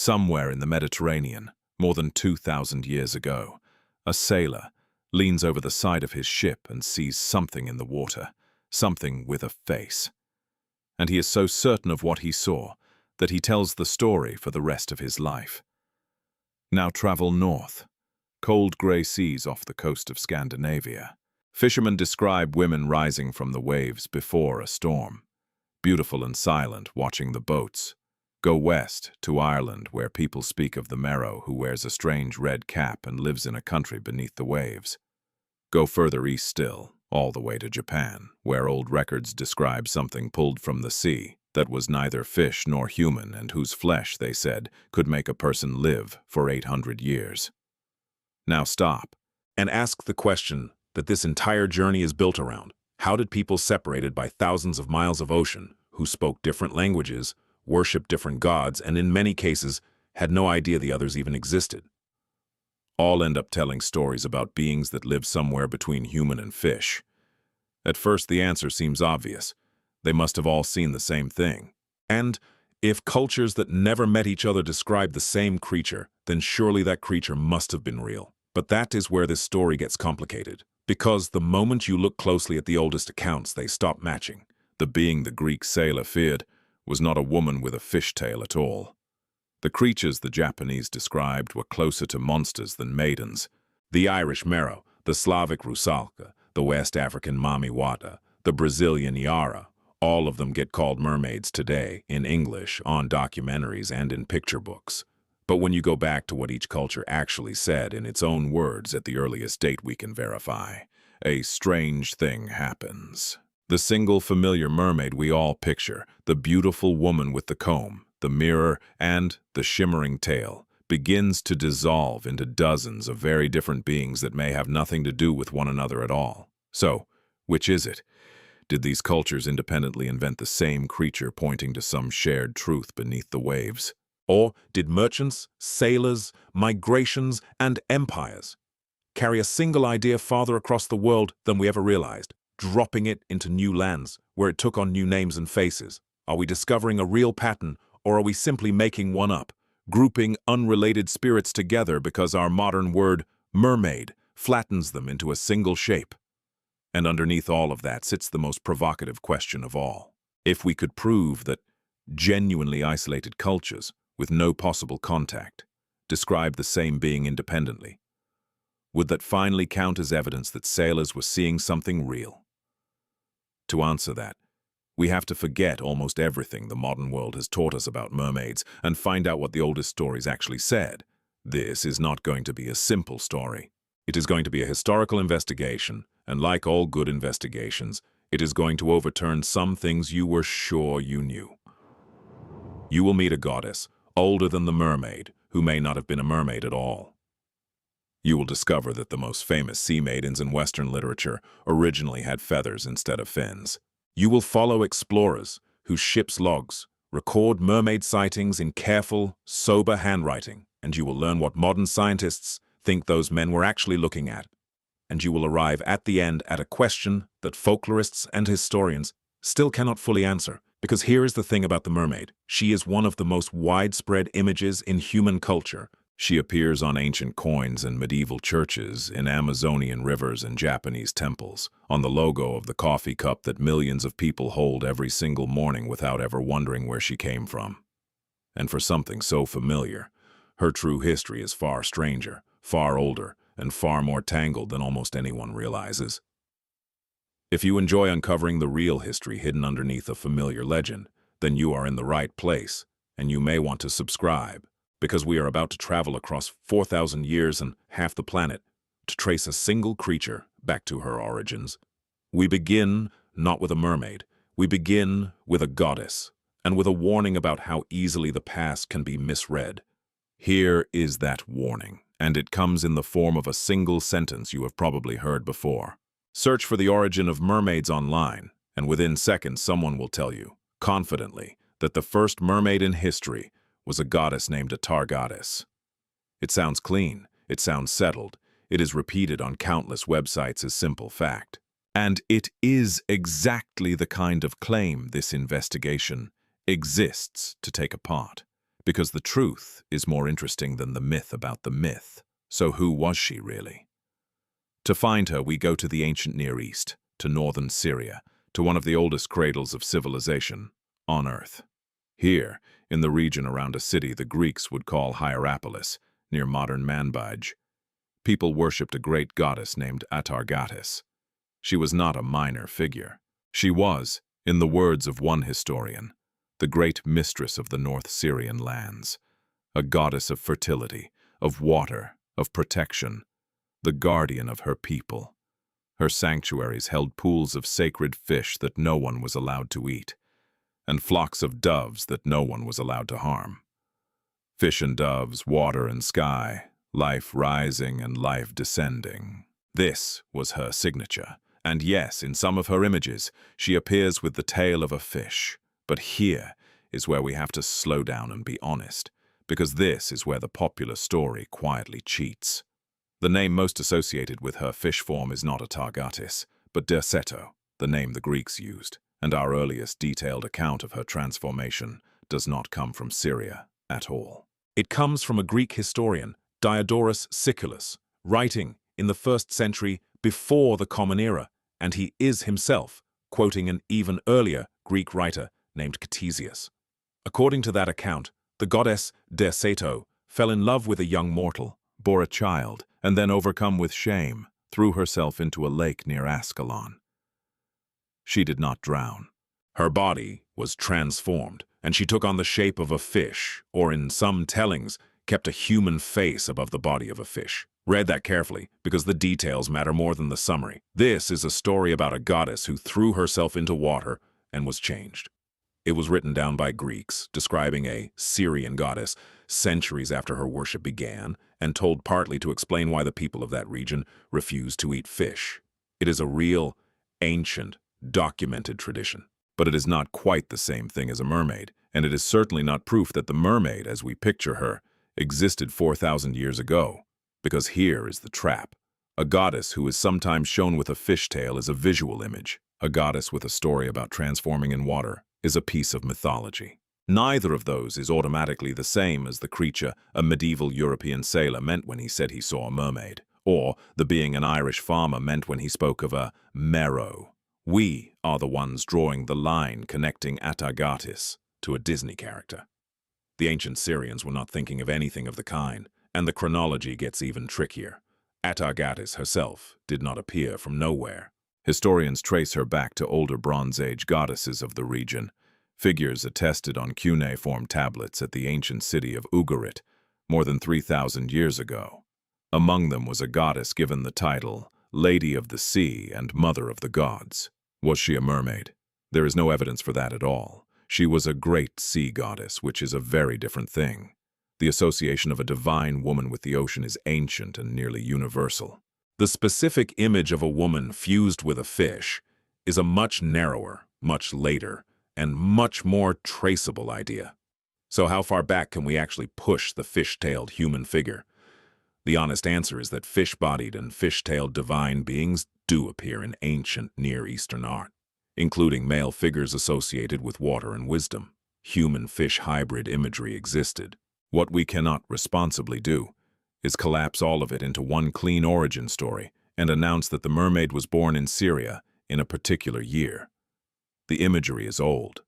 Somewhere in the Mediterranean, more than 2,000 years ago, a sailor leans over the side of his ship and sees something in the water, something with a face. And he is so certain of what he saw that he tells the story for the rest of his life. Now travel north, cold grey seas off the coast of Scandinavia. Fishermen describe women rising from the waves before a storm, beautiful and silent, watching the boats. Go west to Ireland, where people speak of the Merrow, who wears a strange red cap and lives in a country beneath the waves. Go further east still, all the way to Japan, where old records describe something pulled from the sea that was neither fish nor human and whose flesh, they said, could make a person live for 800 years. Now stop And ask the question that this entire journey is built around. How did people separated by thousands of miles of ocean, who spoke different languages, worshipped different gods, and in many cases had no idea the others even existed, all end up telling stories about beings that live somewhere between human and fish? At first, the answer seems obvious. They must have all seen the same thing. And if cultures that never met each other describe the same creature, then surely that creature must have been real. But that is where this story gets complicated, because the moment you look closely at the oldest accounts, they stop matching. The being the Greek sailor feared was not a woman with a fishtail at all. The creatures the Japanese described were closer to monsters than maidens. The Irish Merrow, the Slavic Rusalka, the West African Mamiwata, the Brazilian Yara, all of them get called mermaids today, in English, on documentaries, and in picture books. But when you go back to what each culture actually said in its own words at the earliest date we can verify, a strange thing happens. The single familiar mermaid we all picture, the beautiful woman with the comb, the mirror, and the shimmering tail, begins to dissolve into dozens of very different beings that may have nothing to do with one another at all. So, which is it? Did these cultures independently invent the same creature pointing to some shared truth beneath the waves? Or did merchants, sailors, migrations, and empires carry a single idea farther across the world than we ever realized, dropping it into new lands where it took on new names and faces? Are we discovering a real pattern, or are we simply making one up, grouping unrelated spirits together because our modern word mermaid flattens them into a single shape? And underneath all of that sits the most provocative question of all. If we could prove that genuinely isolated cultures, with no possible contact, describe the same being independently, would that finally count as evidence that sailors were seeing something real? To answer that, we have to forget almost everything the modern world has taught us about mermaids and find out what the oldest stories actually said. This is not going to be a simple story. It is going to be a historical investigation, and like all good investigations, it is going to overturn some things you were sure you knew. You will meet a goddess, older than the mermaid, who may not have been a mermaid at all. You will discover that the most famous sea maidens in Western literature originally had feathers instead of fins. You will follow explorers whose ship's logs record mermaid sightings in careful, sober handwriting, and you will learn what modern scientists think those men were actually looking at. And you will arrive at the end at a question that folklorists and historians still cannot fully answer. Because here is the thing about the mermaid. She is one of the most widespread images in human culture. She appears on ancient coins and medieval churches, in Amazonian rivers and Japanese temples, on the logo of the coffee cup that millions of people hold every single morning without ever wondering where she came from. And for something so familiar, her true history is far stranger, far older, and far more tangled than almost anyone realizes. If you enjoy uncovering the real history hidden underneath a familiar legend, then you are in the right place, and you may want to subscribe, because we are about to travel across 4,000 years and half the planet to trace a single creature back to her origins. We begin not with a mermaid, we begin with a goddess, and with a warning about how easily the past can be misread. Here is that warning, and it comes in the form of a single sentence you have probably heard before. Search for the origin of mermaids online, and within seconds someone will tell you, confidently, that the first mermaid in history was a goddess named a goddess. It sounds clean, it sounds settled, it is repeated on countless websites as simple fact. And it is exactly the kind of claim this investigation exists to take apart. because the truth is more interesting than the myth about the myth. So who was she really? To find her, we go to the ancient Near East, to northern Syria, to one of the oldest cradles of civilization on Earth. Here, in the region around a city the Greeks would call Hierapolis, near modern Manbij, people worshipped a great goddess named Atargatis. She was not a minor figure. She was, in the words of one historian, the great mistress of the North Syrian lands, a goddess of fertility, of water, of protection, the guardian of her people. Her sanctuaries held pools of sacred fish that no one was allowed to eat, and flocks of doves that no one was allowed to harm. Fish and doves, water and sky, life rising and life descending. This was her signature. And yes, in some of her images, she appears with the tail of a fish. But here is where we have to slow down and be honest, because this is where the popular story quietly cheats. The name most associated with her fish form is not Atargatis, but Derceto, the name the Greeks used, and our earliest detailed account of her transformation does not come from Syria at all. It comes from a Greek historian, Diodorus Siculus, writing in the 1st century before the Common Era, and he is himself quoting an even earlier Greek writer named Ctesias. According to that account, the goddess Derceto fell in love with a young mortal, bore a child, and then, overcome with shame, threw herself into a lake near Ascalon. She did not drown. Her body was transformed, and she took on the shape of a fish, or in some tellings, kept a human face above the body of a fish. Read that carefully, because the details matter more than the summary. This is a story about a goddess who threw herself into water and was changed. It was written down by Greeks, describing a Syrian goddess centuries after her worship began, and told partly to explain why the people of that region refused to eat fish. It is a real, ancient, documented tradition. But it is not quite the same thing as a mermaid, and it is certainly not proof that the mermaid, as we picture her, existed 4,000 years ago. Because here is the trap. A goddess who is sometimes shown with a fishtail is a visual image. A goddess with a story about transforming in water is a piece of mythology. Neither of those is automatically the same as the creature a medieval European sailor meant when he said he saw a mermaid, or the being an Irish farmer meant when he spoke of a merrow. We are the ones drawing the line connecting Atargatis to a Disney character. The ancient Syrians were not thinking of anything of the kind, and the chronology gets even trickier. Atargatis herself did not appear from nowhere. Historians trace her back to older Bronze Age goddesses of the region, figures attested on cuneiform tablets at the ancient city of Ugarit, more than 3,000 years ago. Among them was a goddess given the title Lady of the Sea and Mother of the Gods. Was she a mermaid? There is no evidence for that at all. She was a great sea goddess, which is a very different thing. The association of a divine woman with the ocean is ancient and nearly universal. The specific image of a woman fused with a fish is a much narrower, much later, and much more traceable idea. So how far back can we actually push the fish-tailed human figure? The honest answer is that fish-bodied and fish-tailed divine beings do appear in ancient Near Eastern art, including male figures associated with water and wisdom. Human-fish hybrid imagery existed. What we cannot responsibly do is collapse all of it into one clean origin story and announce that the mermaid was born in Syria in a particular year. The imagery is old.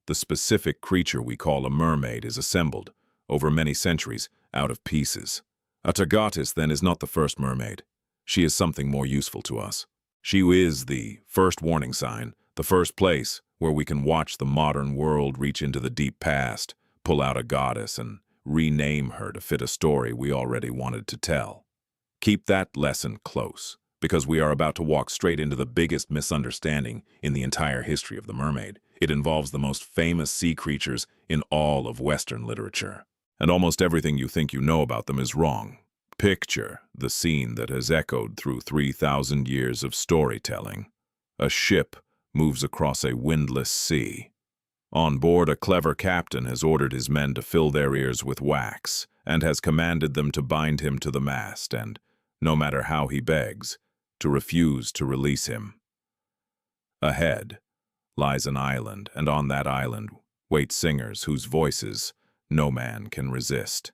The specific creature we call a mermaid is assembled, over many centuries, out of pieces. Atargatis, then, is not the first mermaid. She is something more useful to us. She is the first warning sign, the first place where we can watch the modern world reach into the deep past, pull out a goddess, and rename her to fit a story we already wanted to tell. Keep that lesson close, because we are about to walk straight into the biggest misunderstanding in the entire history of the mermaid. It involves the most famous sea creatures in all of Western literature. And almost everything you think you know about them is wrong. Picture the scene that has echoed through 3,000 years of storytelling. A ship moves across a windless sea. On board, a clever captain has ordered his men to fill their ears with wax, and has commanded them to bind him to the mast and, no matter how he begs, to refuse to release him. Ahead lies an island, and on that island wait singers whose voices no man can resist.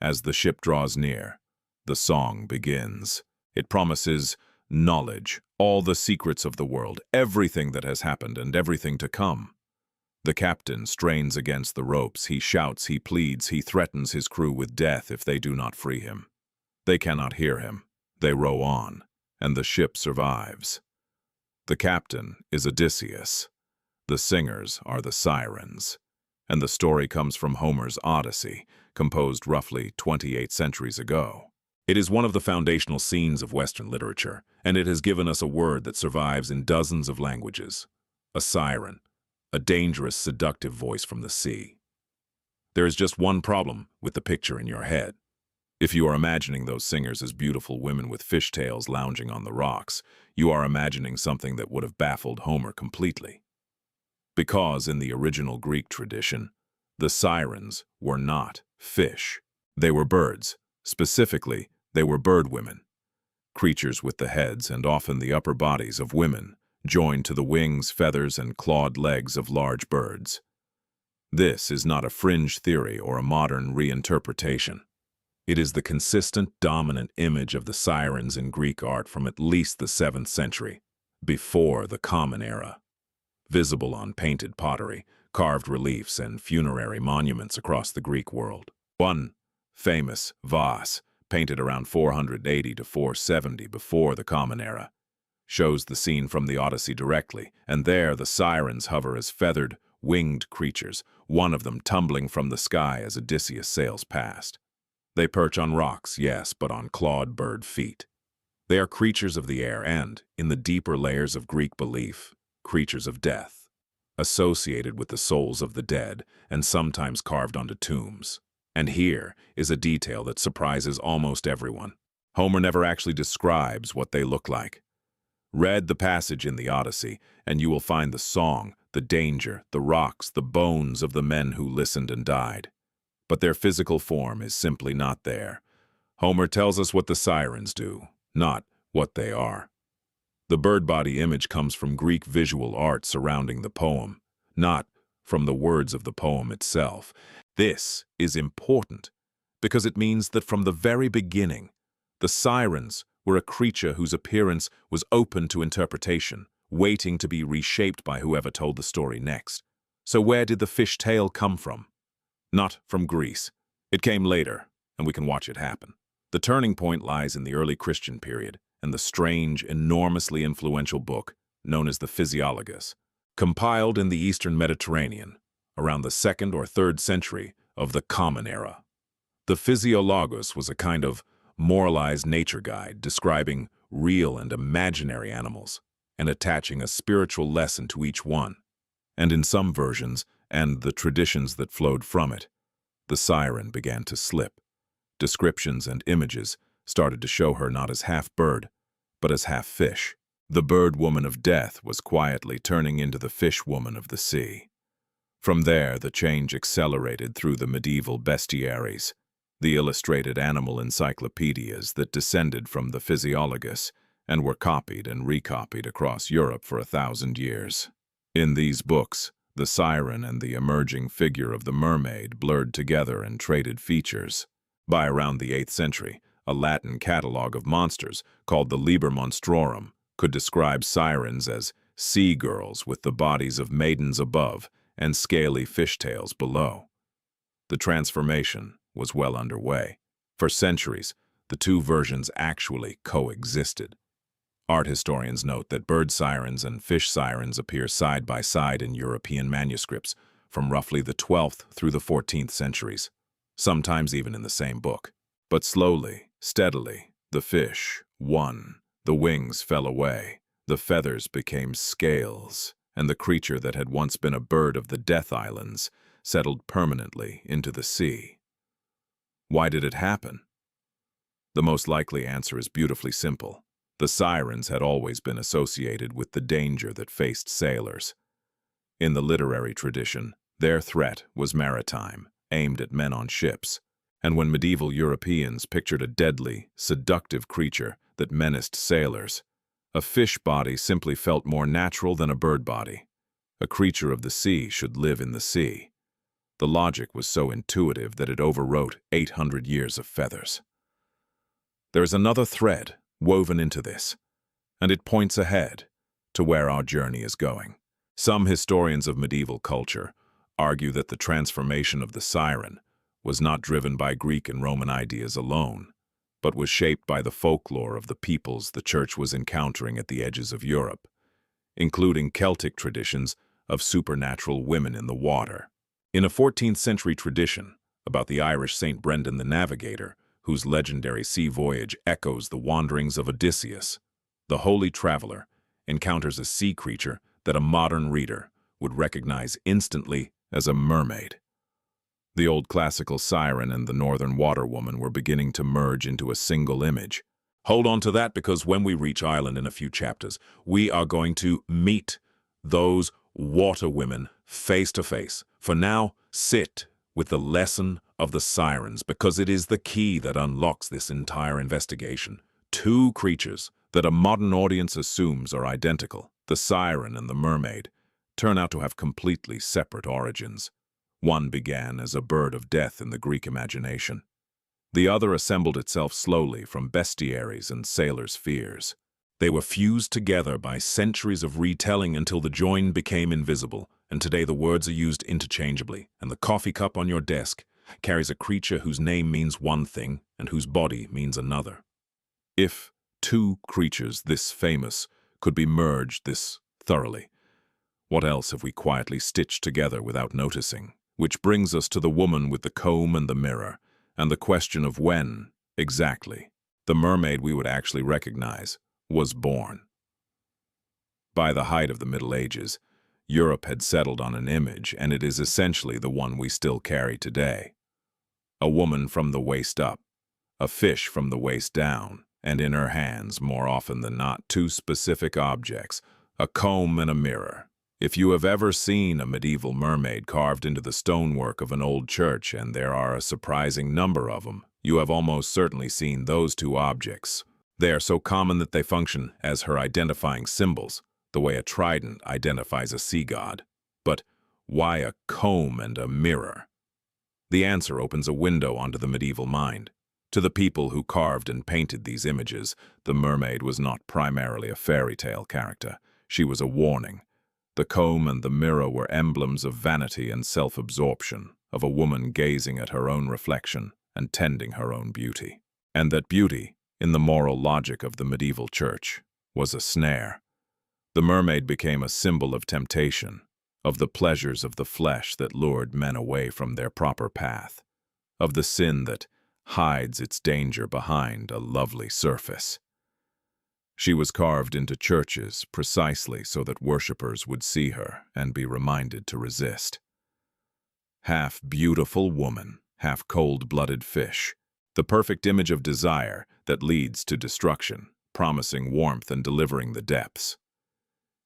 As the ship draws near, the song begins. It promises knowledge, all the secrets of the world, everything that has happened and everything to come. The captain strains against the ropes, he shouts, he pleads, he threatens his crew with death if they do not free him. They cannot hear him. They row on, and the ship survives. The captain is Odysseus. The singers are the sirens. And the story comes from Homer's Odyssey, composed roughly 28 centuries ago. It is one of the foundational scenes of Western literature, and it has given us a word that survives in dozens of languages. A siren, a dangerous, seductive voice from the sea. There is just one problem with the picture in your head. If you are imagining those singers as beautiful women with fishtails lounging on the rocks, you are imagining something that would have baffled Homer completely. Because in the original Greek tradition, the sirens were not fish. They were birds. Specifically, they were bird women. Creatures with the heads and often the upper bodies of women, joined to the wings, feathers, and clawed legs of large birds. This is not a fringe theory or a modern reinterpretation. It is the consistent, dominant image of the sirens in Greek art from at least the 7th century, before the Common Era. Visible on painted pottery, carved reliefs, and funerary monuments across the Greek world. One famous vase, painted around 480 to 470 before the Common Era, shows the scene from the Odyssey directly, and there the sirens hover as feathered, winged creatures, one of them tumbling from the sky as Odysseus sails past. They perch on rocks, yes, but on clawed bird feet. They are creatures of the air and, in the deeper layers of Greek belief, creatures of death, associated with the souls of the dead and sometimes carved onto tombs. And here is a detail that surprises almost everyone. Homer never actually describes what they look like. Read the passage in the Odyssey, and you will find the song, the danger, the rocks, the bones of the men who listened and died. But their physical form is simply not there. Homer tells us what the sirens do, not what they are. The bird body image comes from Greek visual art surrounding the poem, not from the words of the poem itself. This is important because it means that from the very beginning, the sirens were a creature whose appearance was open to interpretation, waiting to be reshaped by whoever told the story next. So where did the fish tale come from? Not from Greece. It came later, and we can watch it happen. The turning point lies in the early Christian period, and the strange, enormously influential book known as the Physiologus, compiled in the Eastern Mediterranean around the 2nd or 3rd century of the Common Era. The Physiologus was a kind of moralized nature guide describing real and imaginary animals and attaching a spiritual lesson to each one. And in some versions, and the traditions that flowed from it, the siren began to slip. Descriptions and images started to show her not as half bird, but as half fish. The bird woman of death was quietly turning into the fish woman of the sea. From there, the change accelerated through the medieval bestiaries, the illustrated animal encyclopedias that descended from the Physiologus and were copied and recopied across Europe for 1,000 years. In these books, the siren and the emerging figure of the mermaid blurred together and traded features. By around the 8th century, a Latin catalogue of monsters called the Liber Monstrorum could describe sirens as sea girls with the bodies of maidens above and scaly fishtails below. The transformation was well underway. For centuries, the two versions actually coexisted. Art historians note that bird sirens and fish sirens appear side by side in European manuscripts from roughly the 12th through the 14th centuries, sometimes even in the same book. But slowly, steadily, the fish won. The wings fell away, the feathers became scales, and the creature that had once been a bird of the Death Islands settled permanently into the sea. Why did it happen? The most likely answer is beautifully simple. The sirens had always been associated with the danger that faced sailors. In the literary tradition, their threat was maritime, aimed at men on ships. And when medieval Europeans pictured a deadly, seductive creature that menaced sailors, a fish body simply felt more natural than a bird body. A creature of the sea should live in the sea. The logic was so intuitive that it overwrote 800 years of feathers. There is another thread woven into this, and it points ahead to where our journey is going. Some historians of medieval culture argue that the transformation of the siren was not driven by Greek and Roman ideas alone, but was shaped by the folklore of the peoples the Church was encountering at the edges of Europe, including Celtic traditions of supernatural women in the water. In a 14th century tradition about the Irish Saint Brendan the Navigator, whose legendary sea voyage echoes the wanderings of Odysseus, the holy traveler encounters a sea creature that a modern reader would recognize instantly as a mermaid. The old classical siren and the northern water woman were beginning to merge into a single image. Hold on to that, because when we reach Ireland in a few chapters, we are going to meet those water women face to face. For now, sit with the lesson of the sirens, because it is the key that unlocks this entire investigation. Two creatures that a modern audience assumes are identical, the siren and the mermaid, turn out to have completely separate origins. One began as a bird of death in the Greek imagination. The other assembled itself slowly from bestiaries and sailors' fears. They were fused together by centuries of retelling until the join became invisible, and today the words are used interchangeably, and the coffee cup on your desk carries a creature whose name means one thing and whose body means another. If two creatures this famous could be merged this thoroughly, what else have we quietly stitched together without noticing? Which brings us to the woman with the comb and the mirror, and the question of when, exactly, the mermaid we would actually recognize was born. By the height of the Middle Ages, Europe had settled on an image, and it is essentially the one we still carry today. A woman from the waist up, a fish from the waist down, and in her hands, more often than not, two specific objects, a comb and a mirror. If you have ever seen a medieval mermaid carved into the stonework of an old church, and there are a surprising number of them, you have almost certainly seen those two objects. They are so common that they function as her identifying symbols, the way a trident identifies a sea god. But why a comb and a mirror? The answer opens a window onto the medieval mind. To the people who carved and painted these images, the mermaid was not primarily a fairy tale character. She was a warning. The comb and the mirror were emblems of vanity and self-absorption, of a woman gazing at her own reflection and tending her own beauty. And that beauty, in the moral logic of the medieval church, was a snare. The mermaid became a symbol of temptation, of the pleasures of the flesh that lured men away from their proper path, of the sin that hides its danger behind a lovely surface. She was carved into churches precisely so that worshippers would see her and be reminded to resist. Half beautiful woman, half cold-blooded fish, the perfect image of desire that leads to destruction, promising warmth and delivering the depths.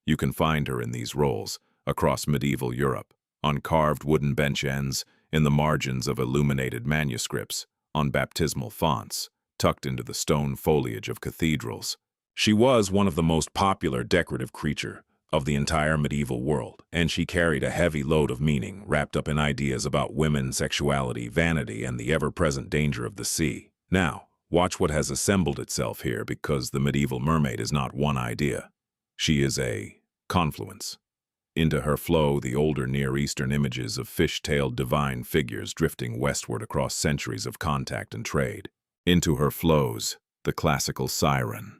You can find her in these roles across medieval Europe, on carved wooden bench ends, in the margins of illuminated manuscripts, on baptismal fonts, tucked into the stone foliage of cathedrals. She was one of the most popular decorative creatures of the entire medieval world, and she carried a heavy load of meaning wrapped up in ideas about women, sexuality, vanity, and the ever-present danger of the sea. Now, watch what has assembled itself here, because the medieval mermaid is not one idea. She is a confluence. Into her flow the older Near Eastern images of fish-tailed divine figures drifting westward across centuries of contact and trade. Into her flows the classical siren,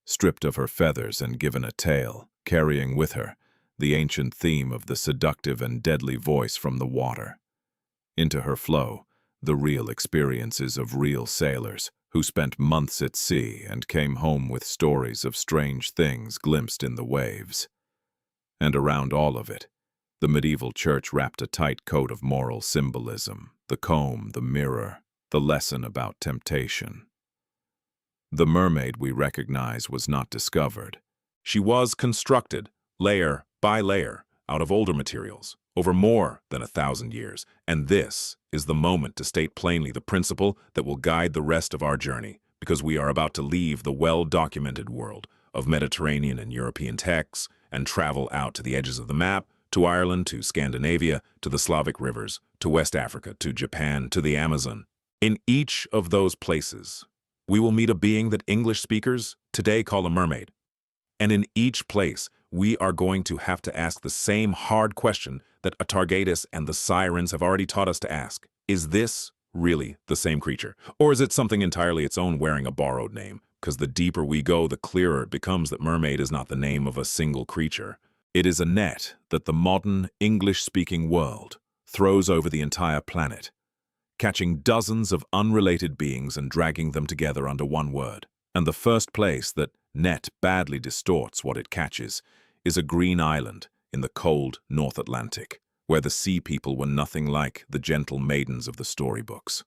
stripped of her feathers and given a tail, carrying with her the ancient theme of the seductive and deadly voice from the water. Into her flow the real experiences of real sailors who spent months at sea and came home with stories of strange things glimpsed in the waves. And around all of it, the medieval church wrapped a tight coat of moral symbolism, the comb, the mirror, the lesson about temptation. The mermaid we recognize was not discovered. She was constructed, layer by layer, out of older materials, over more than 1,000 years. And this is the moment to state plainly the principle that will guide the rest of our journey, because we are about to leave the well-documented world of Mediterranean and European texts and travel out to the edges of the map to Ireland, to Scandinavia, to the Slavic rivers, to West Africa, to Japan, to the Amazon. In each of those places, we will meet a being that English speakers today call a mermaid. And in each place, we are going to have to ask the same hard question that Atargatis and the sirens have already taught us to ask. Is this really the same creature? Or is it something entirely its own wearing a borrowed name? Because the deeper we go, the clearer it becomes that mermaid is not the name of a single creature. It is a net that the modern English-speaking world throws over the entire planet, catching dozens of unrelated beings and dragging them together under one word. And the first place that net badly distorts what it catches is a green island in the cold North Atlantic, where the sea people were nothing like the gentle maidens of the storybooks.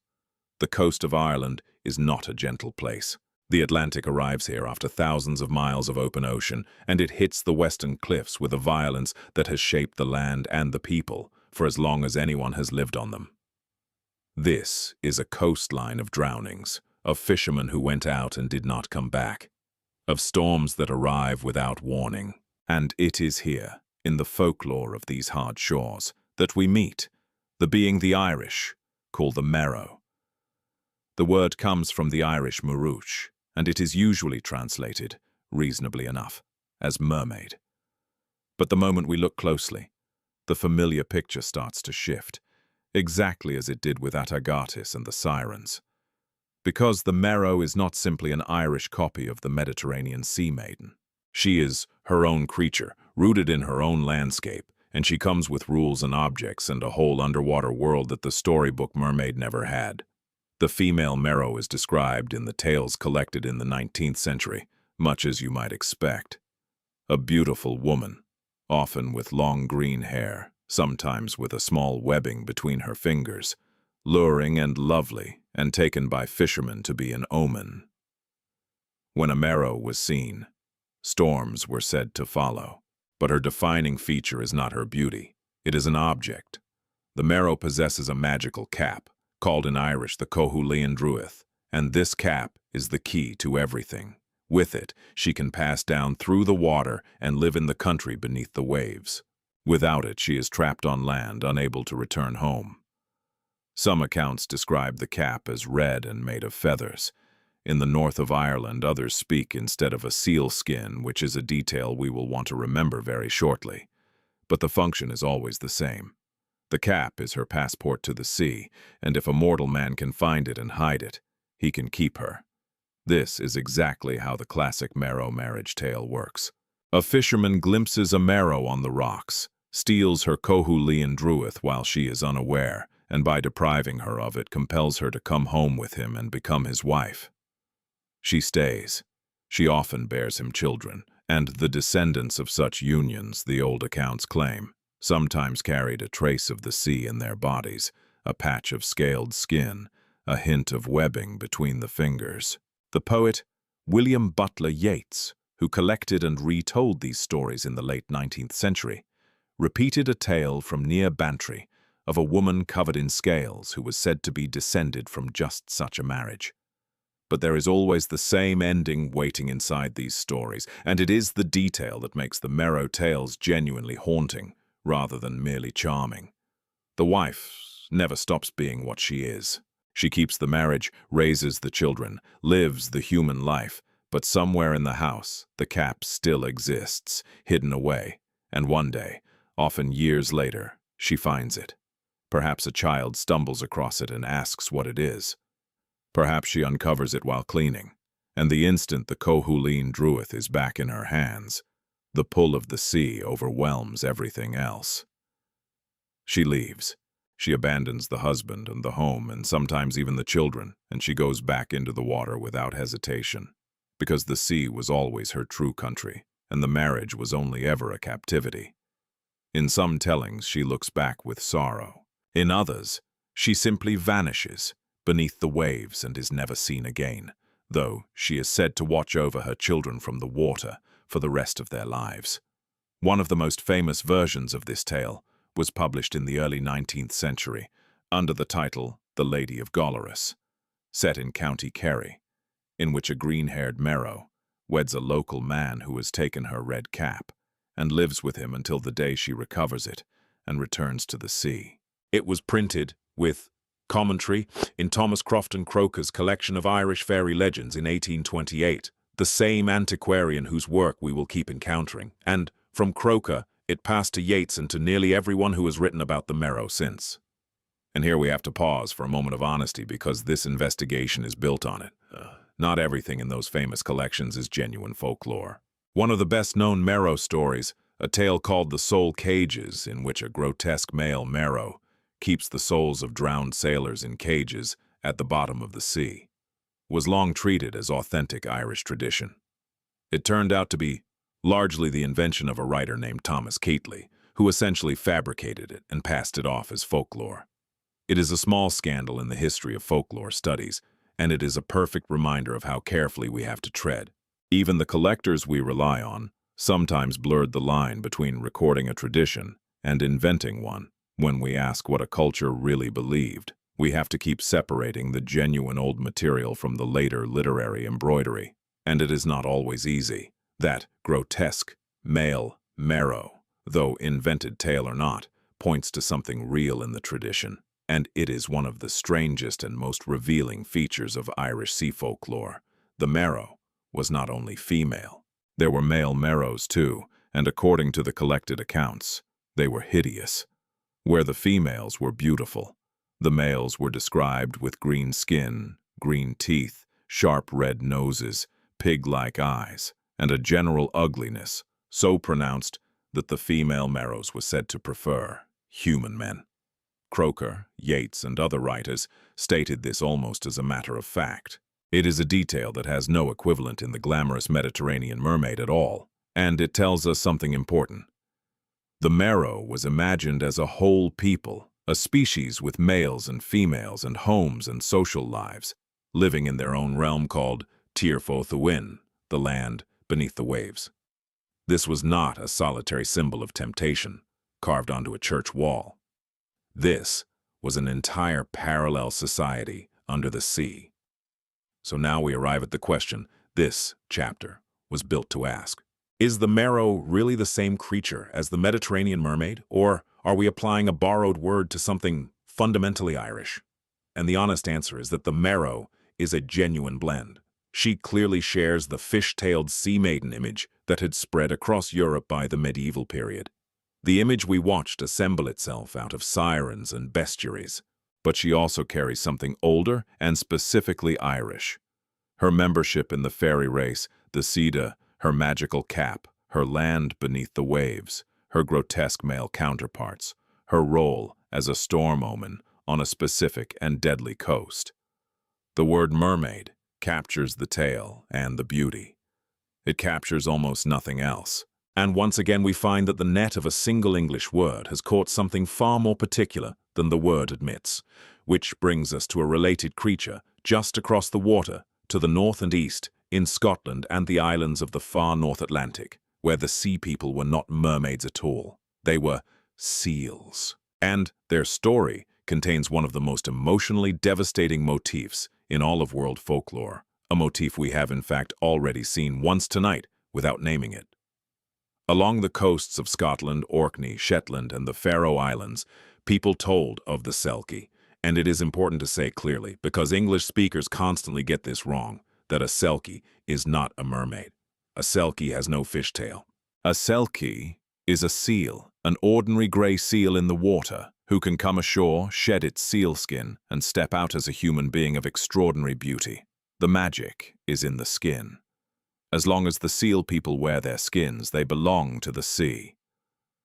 The coast of Ireland is not a gentle place. The Atlantic arrives here after thousands of miles of open ocean, and it hits the western cliffs with a violence that has shaped the land and the people for as long as anyone has lived on them. This is a coastline of drownings, of fishermen who went out and did not come back, of storms that arrive without warning. And it is here, in the folklore of these hard shores, that we meet the being the Irish call the Merrow. The word comes from the Irish Muruch, and it is usually translated, reasonably enough, as mermaid. But the moment we look closely, the familiar picture starts to shift, exactly as it did with Atargatis and the sirens. Because the Merrow is not simply an Irish copy of the Mediterranean Sea Maiden. She is her own creature, rooted in her own landscape, and she comes with rules and objects and a whole underwater world that the storybook mermaid never had. The female Merrow is described in the tales collected in the 19th century, much as you might expect. A beautiful woman, often with long green hair, sometimes with a small webbing between her fingers, luring and lovely, and taken by fishermen to be an omen. When a Merrow was seen, storms were said to follow. But her defining feature is not her beauty. It is an object. The Merrow possesses a magical cap, called in Irish the Cohulian Druith, and this cap is the key to everything. With it, she can pass down through the water and live in the country beneath the waves. Without it, she is trapped on land, unable to return home. Some accounts describe the cap as red and made of feathers. In the north of Ireland, others speak instead of a seal skin, which is a detail we will want to remember very shortly. But the function is always the same. The cap is her passport to the sea, and if a mortal man can find it and hide it, he can keep her. This is exactly how the classic Merrow marriage tale works. A fisherman glimpses a Merrow on the rocks, steals her Cohulian Druith while she is unaware, and by depriving her of it compels her to come home with him and become his wife. She stays. She often bears him children, and the descendants of such unions, the old accounts claim, sometimes carried a trace of the sea in their bodies, a patch of scaled skin, a hint of webbing between the fingers. The poet William Butler Yeats, who collected and retold these stories in the late 19th century, repeated a tale from near Bantry of a woman covered in scales who was said to be descended from just such a marriage. But there is always the same ending waiting inside these stories, and it is the detail that makes the Merrow tales genuinely haunting, rather than merely charming. The wife never stops being what she is. She keeps the marriage, raises the children, lives the human life, but somewhere in the house, the cap still exists, hidden away, and one day, often years later, she finds it. Perhaps a child stumbles across it and asks what it is. Perhaps she uncovers it while cleaning, and the instant the Cohulian Druith is back in her hands, the pull of the sea overwhelms everything else. She leaves. She abandons the husband and the home and sometimes even the children, and she goes back into the water without hesitation, because the sea was always her true country, and the marriage was only ever a captivity. In some tellings, she looks back with sorrow. In others, she simply vanishes beneath the waves and is never seen again, though she is said to watch over her children from the water for the rest of their lives. One of the most famous versions of this tale was published in the early 19th century under the title The Lady of Golorus, set in County Kerry, in which a green-haired Merrow weds a local man who has taken her red cap and lives with him until the day she recovers it and returns to the sea. It was printed, with commentary, in Thomas Crofton Croker's collection of Irish fairy legends in 1828, the same antiquarian whose work we will keep encountering, and, from Croker, it passed to Yeats and to nearly everyone who has written about the Merrow since. And here we have to pause for a moment of honesty because this investigation is built on it. Not everything in those famous collections is genuine folklore. One of the best-known Merrow stories, a tale called The Soul Cages, in which a grotesque male Merrow keeps the souls of drowned sailors in cages at the bottom of the sea, was long treated as authentic Irish tradition. It turned out to be largely the invention of a writer named Thomas Keatley, who essentially fabricated it and passed it off as folklore. It is a small scandal in the history of folklore studies, and it is a perfect reminder of how carefully we have to tread. Even the collectors we rely on sometimes blurred the line between recording a tradition and inventing one. When we ask what a culture really believed, we have to keep separating the genuine old material from the later literary embroidery, and it is not always easy. That grotesque male Merrow, though invented tale or not, points to something real in the tradition, and it is one of the strangest and most revealing features of Irish sea folklore. The Merrow was not only female. There were male Merrows too, and according to the collected accounts, they were hideous. Where the females were beautiful, the males were described with green skin, green teeth, sharp red noses, pig-like eyes, and a general ugliness so pronounced that the female Merrows were said to prefer human men. Croker, Yeats, and other writers stated this almost as a matter of fact. It is a detail that has no equivalent in the glamorous Mediterranean mermaid at all, and it tells us something important. The Merrow was imagined as a whole people, a species with males and females and homes and social lives, living in their own realm called Tír Fóth Uainn, the land beneath the waves. This was not a solitary symbol of temptation, carved onto a church wall. This was an entire parallel society under the sea. So now we arrive at the question this chapter was built to ask. Is the Merrow really the same creature as the Mediterranean mermaid, or are we applying a borrowed word to something fundamentally Irish? And the honest answer is that the Merrow is a genuine blend. She clearly shares the fish-tailed sea maiden image that had spread across Europe by the medieval period. The image we watched assemble itself out of sirens and bestiaries. But she also carries something older and specifically Irish. Her membership in the fairy race, the Sida, her magical cap, her land beneath the waves, her grotesque male counterparts, her role as a storm omen on a specific and deadly coast. The word mermaid captures the tale and the beauty. It captures almost nothing else. And once again we find that the net of a single English word has caught something far more particular than the word admits, which brings us to a related creature just across the water, to the north and east, in Scotland and the islands of the far North Atlantic, where the sea people were not mermaids at all. They were seals. And their story contains one of the most emotionally devastating motifs in all of world folklore, a motif we have in fact already seen once tonight without naming it. Along the coasts of Scotland, Orkney, Shetland, and the Faroe Islands, people told of the Selkie, and it is important to say clearly, because English speakers constantly get this wrong, that a Selkie is not a mermaid. A Selkie has no fishtail. A Selkie is a seal, an ordinary grey seal in the water, who can come ashore, shed its sealskin, and step out as a human being of extraordinary beauty. The magic is in the skin. As long as the seal people wear their skins, they belong to the sea.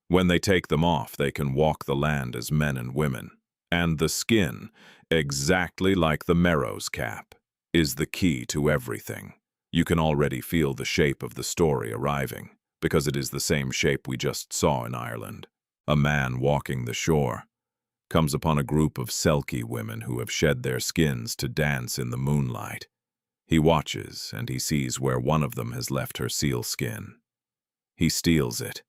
When they take them off, they can walk the land as men and women. And the skin, exactly like the Merrow's cap, is the key to everything. You can already feel the shape of the story arriving, because it is the same shape we just saw in Ireland. A man walking the shore comes upon a group of Selkie women who have shed their skins to dance in the moonlight. He watches, and he sees where one of them has left her seal skin. He steals it.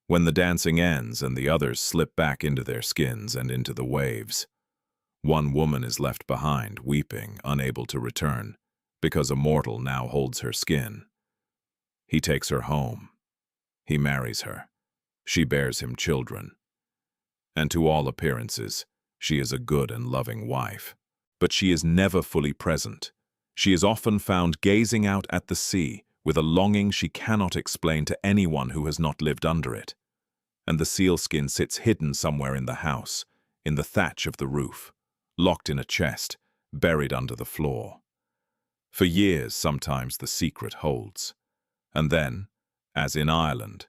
When the dancing ends and the others slip back into their skins and into the waves, one woman is left behind, weeping, unable to return, because a mortal now holds her skin. He takes her home. He marries her, She bears him children. And to all appearances, she is a good and loving wife. But she is never fully present. She is often found gazing out at the sea with a longing she cannot explain to anyone who has not lived under it. And the sealskin sits hidden somewhere in the house, in the thatch of the roof, locked in a chest, buried under the floor. For years, sometimes the secret holds. And then, as in Ireland,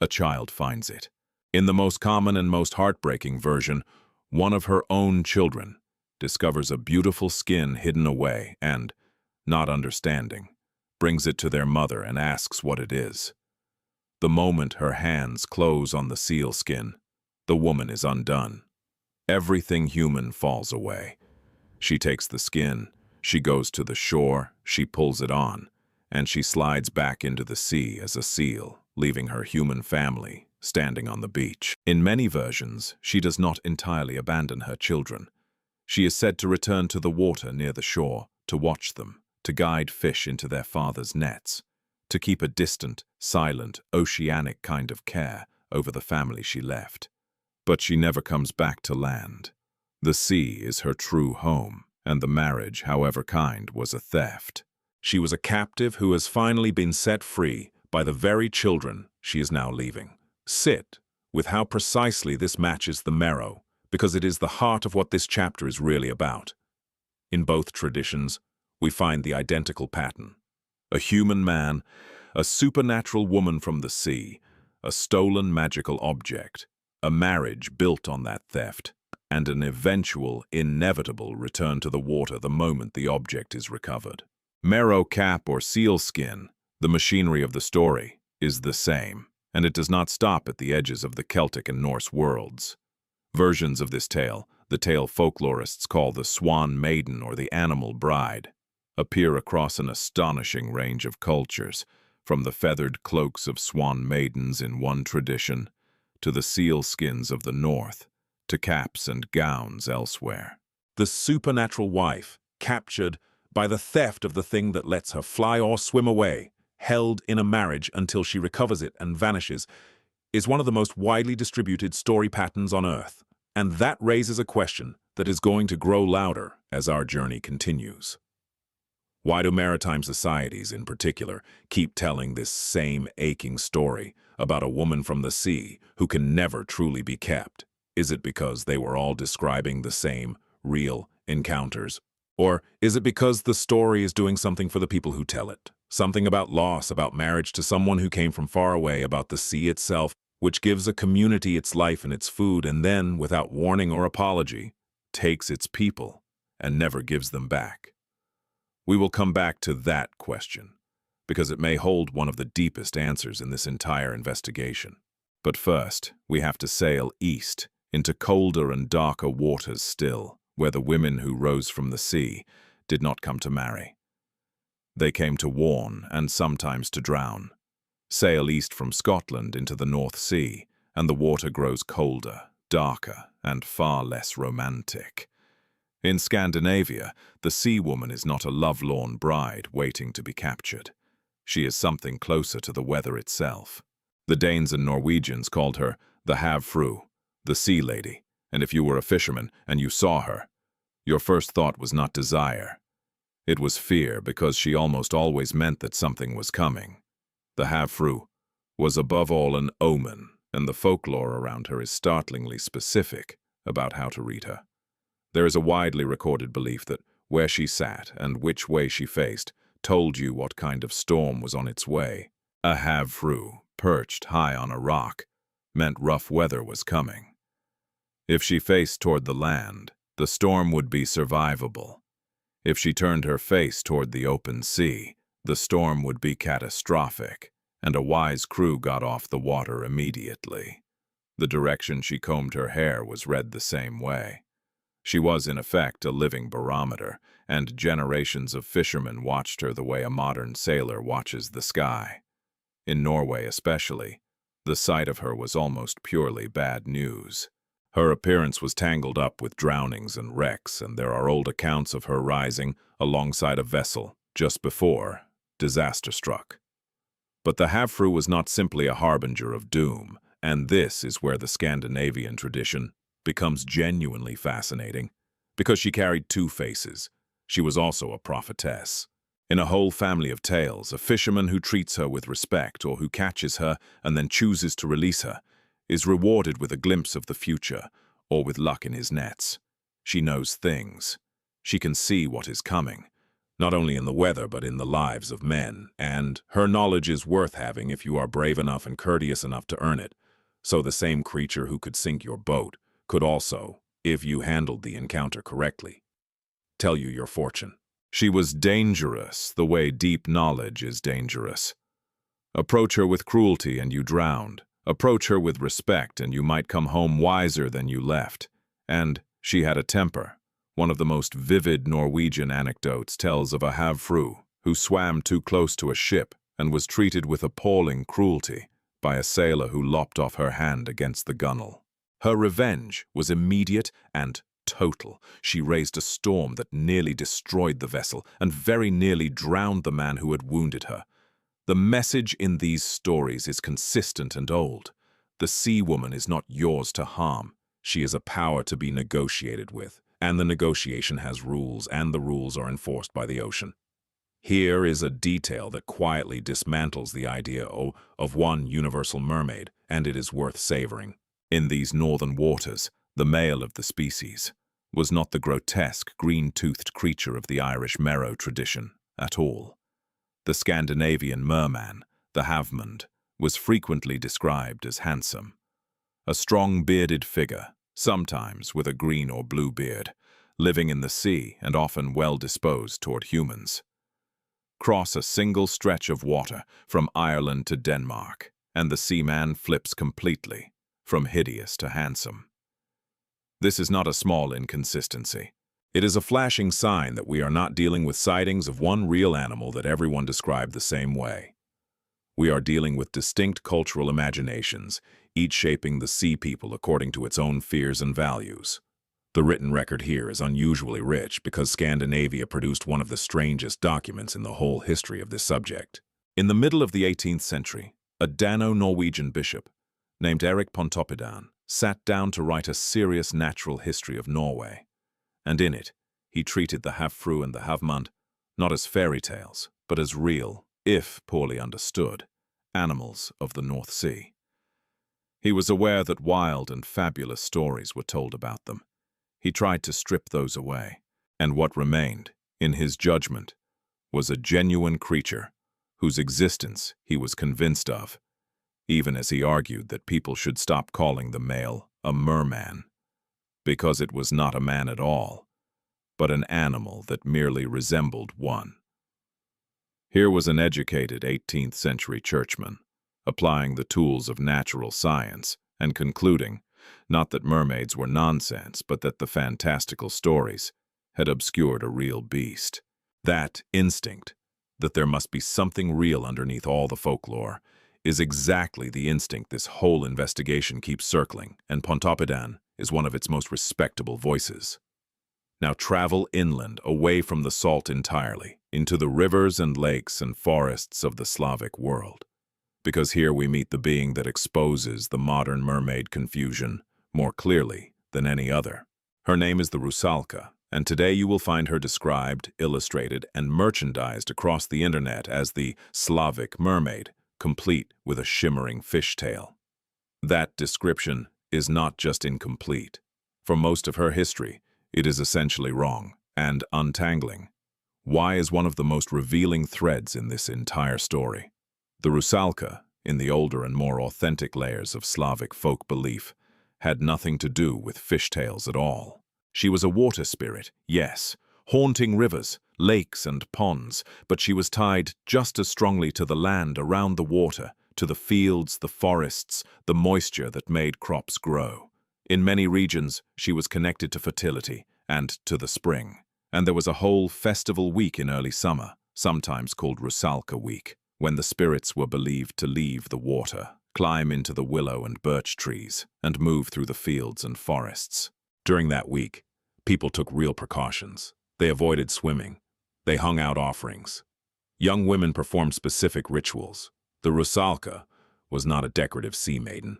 a child finds it. In the most common and most heartbreaking version, one of her own children discovers a beautiful skin hidden away and, not understanding, brings it to their mother and asks what it is. The moment her hands close on the sealskin, the woman is undone. Everything human falls away. She takes the skin, she goes to the shore, she pulls it on, and she slides back into the sea as a seal, leaving her human family standing on the beach. In many versions, she does not entirely abandon her children. She is said to return to the water near the shore, to watch them, to guide fish into their father's nets, to keep a distant, silent, oceanic kind of care over the family she left. But she never comes back to land. The sea is her true home, and the marriage, however kind, was a theft. She was a captive who has finally been set free by the very children she is now leaving. Sit with how precisely this matches the marrow, because it is the heart of what this chapter is really about. In both traditions, we find the identical pattern. A human man, a supernatural woman from the sea, a stolen magical object, a marriage built on that theft, and an eventual, inevitable return to the water the moment the object is recovered. Marrow cap or sealskin, the machinery of the story, is the same, and it does not stop at the edges of the Celtic and Norse worlds. Versions of this tale, the tale folklorists call the Swan Maiden or the Animal Bride, appear across an astonishing range of cultures, from the feathered cloaks of swan maidens in one tradition, to the sealskins of the north, to caps and gowns elsewhere. The supernatural wife, captured by the theft of the thing that lets her fly or swim away, held in a marriage until she recovers it and vanishes, is one of the most widely distributed story patterns on Earth. And that raises a question that is going to grow louder as our journey continues. Why do maritime societies, in particular, keep telling this same aching story about a woman from the sea who can never truly be kept? Is it because they were all describing the same, real encounters? Or is it because the story is doing something for the people who tell it? Something about loss, about marriage to someone who came from far away, about the sea itself, which gives a community its life and its food, and then, without warning or apology, takes its people and never gives them back. We will come back to that question, because it may hold one of the deepest answers in this entire investigation. But first, we have to sail east, into colder and darker waters still, where the women who rose from the sea did not come to marry. They came to warn and sometimes to drown. Sail east from Scotland into the North Sea, and the water grows colder, darker, and far less romantic. In Scandinavia, the sea woman is not a lovelorn bride waiting to be captured. She is something closer to the weather itself. The Danes and Norwegians called her the havfru, the sea lady, and if you were a fisherman and you saw her, your first thought was not desire. It was fear, because she almost always meant that something was coming. The havfru was above all an omen, and the folklore around her is startlingly specific about how to read her. There is a widely recorded belief that where she sat and which way she faced told you what kind of storm was on its way. A havfru, perched high on a rock, meant rough weather was coming. If she faced toward the land, the storm would be survivable. If she turned her face toward the open sea, the storm would be catastrophic, and a wise crew got off the water immediately. The direction she combed her hair was read the same way. She was, in effect, a living barometer, and generations of fishermen watched her the way a modern sailor watches the sky. In Norway especially, the sight of her was almost purely bad news. Her appearance was tangled up with drownings and wrecks, and there are old accounts of her rising alongside a vessel just before disaster struck. But the havfru was not simply a harbinger of doom. And this is where the Scandinavian tradition becomes genuinely fascinating, because she carried two faces. She was also a prophetess. In a whole family of tales, a fisherman who treats her with respect or who catches her and then chooses to release her is rewarded with a glimpse of the future or with luck in his nets. She knows things. She can see what is coming, not only in the weather but in the lives of men, and her knowledge is worth having if you are brave enough and courteous enough to earn it. So the same creature who could sink your boat could also, if you handled the encounter correctly, tell you your fortune. She was dangerous the way deep knowledge is dangerous. Approach her with cruelty and you drowned. Approach her with respect and you might come home wiser than you left. And she had a temper. One of the most vivid Norwegian anecdotes tells of a havfru who swam too close to a ship and was treated with appalling cruelty by a sailor who lopped off her hand against the gunwale. Her revenge was immediate and total. She raised a storm that nearly destroyed the vessel and very nearly drowned the man who had wounded her. The message in these stories is consistent and old. The sea woman is not yours to harm. She is a power to be negotiated with, and the negotiation has rules, and the rules are enforced by the ocean. Here is a detail that quietly dismantles the idea of one universal mermaid, and it is worth savoring. In these northern waters, the male of the species was not the grotesque, green-toothed creature of the Irish Merrow tradition at all. The Scandinavian merman, the havmund, was frequently described as handsome. A strong bearded figure, sometimes with a green or blue beard, living in the sea and often well-disposed toward humans. Cross a single stretch of water from Ireland to Denmark, and the seaman flips completely, from hideous to handsome. This is not a small inconsistency. It is a flashing sign that we are not dealing with sightings of one real animal that everyone described the same way. We are dealing with distinct cultural imaginations, each shaping the sea people according to its own fears and values. The written record here is unusually rich because Scandinavia produced one of the strangest documents in the whole history of this subject. In the middle of the 18th century, a Dano-Norwegian bishop named Erik Pontoppidan sat down to write a serious natural history of Norway. And in it, he treated the havfru and the havmund not as fairy tales, but as real, if poorly understood, animals of the North Sea. He was aware that wild and fabulous stories were told about them. He tried to strip those away, and what remained, in his judgment, was a genuine creature whose existence he was convinced of, even as he argued that people should stop calling the male a merman, because it was not a man at all, but an animal that merely resembled one. Here was an educated 18th century churchman, applying the tools of natural science and concluding, not that mermaids were nonsense, but that the fantastical stories had obscured a real beast. That instinct, that there must be something real underneath all the folklore, is exactly the instinct this whole investigation keeps circling, and Pontoppidan is one of its most respectable voices. Now travel inland, away from the salt entirely, into the rivers and lakes and forests of the Slavic world, because here we meet the being that exposes the modern mermaid confusion more clearly than any other. Her name is the Rusalka, and today you will find her described, illustrated, and merchandised across the internet as the Slavic mermaid, complete with a shimmering fishtail. That description is not just incomplete. For most of her history, it is essentially wrong and untangling. Why is one of the most revealing threads in this entire story? The Rusalka, in the older and more authentic layers of Slavic folk belief, had nothing to do with fishtails at all. She was a water spirit, yes, haunting rivers, lakes, and ponds, but she was tied just as strongly to the land around the water, to the fields, the forests, the moisture that made crops grow. In many regions, she was connected to fertility and to the spring, and there was a whole festival week in early summer, sometimes called Rusalka Week, when the spirits were believed to leave the water, climb into the willow and birch trees, and move through the fields and forests. During that week, people took real precautions. They avoided swimming. They hung out offerings. Young women performed specific rituals. The Rusalka was not a decorative sea maiden.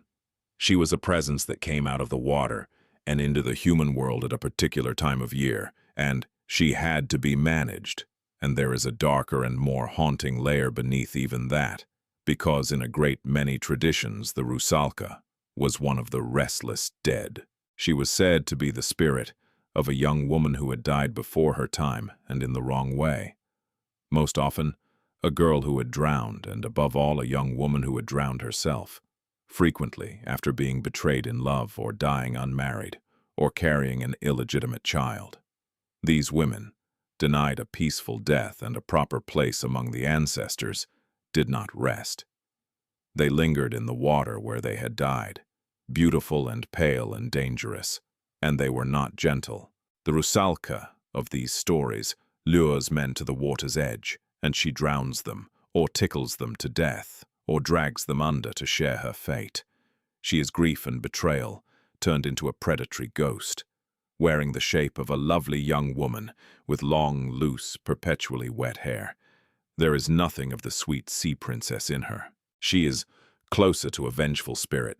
She was a presence that came out of the water and into the human world at a particular time of year, and she had to be managed. And there is a darker and more haunting layer beneath even that, because in a great many traditions the Rusalka was one of the restless dead. She was said to be the spirit of a young woman who had died before her time and in the wrong way. Most often, a girl who had drowned, and above all a young woman who had drowned herself, frequently after being betrayed in love or dying unmarried or carrying an illegitimate child. These women, denied a peaceful death and a proper place among the ancestors, did not rest. They lingered in the water where they had died, beautiful and pale and dangerous, and they were not gentle. The Rusalka of these stories lures men to the water's edge, and she drowns them, or tickles them to death, or drags them under to share her fate. She is grief and betrayal, turned into a predatory ghost, wearing the shape of a lovely young woman with long, loose, perpetually wet hair. There is nothing of the sweet sea princess in her. She is closer to a vengeful spirit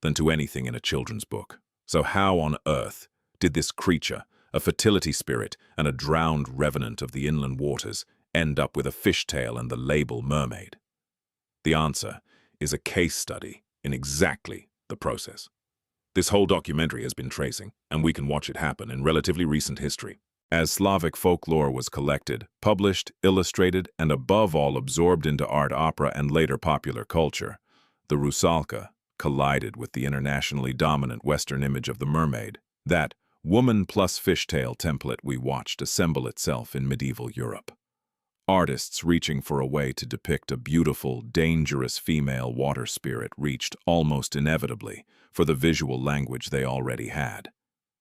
than to anything in a children's book. So how on earth did this creature, a fertility spirit and a drowned revenant of the inland waters, end up with a fishtail and the label mermaid? The answer is a case study in exactly the process. This whole documentary has been tracing, and we can watch it happen in relatively recent history. As Slavic folklore was collected, published, illustrated, and above all absorbed into art, opera, and later popular culture, the Rusalka collided with the internationally dominant Western image of the mermaid, that woman plus fishtail template we watched assemble itself in medieval Europe. Artists reaching for a way to depict a beautiful, dangerous female water spirit reached almost inevitably for the visual language they already had.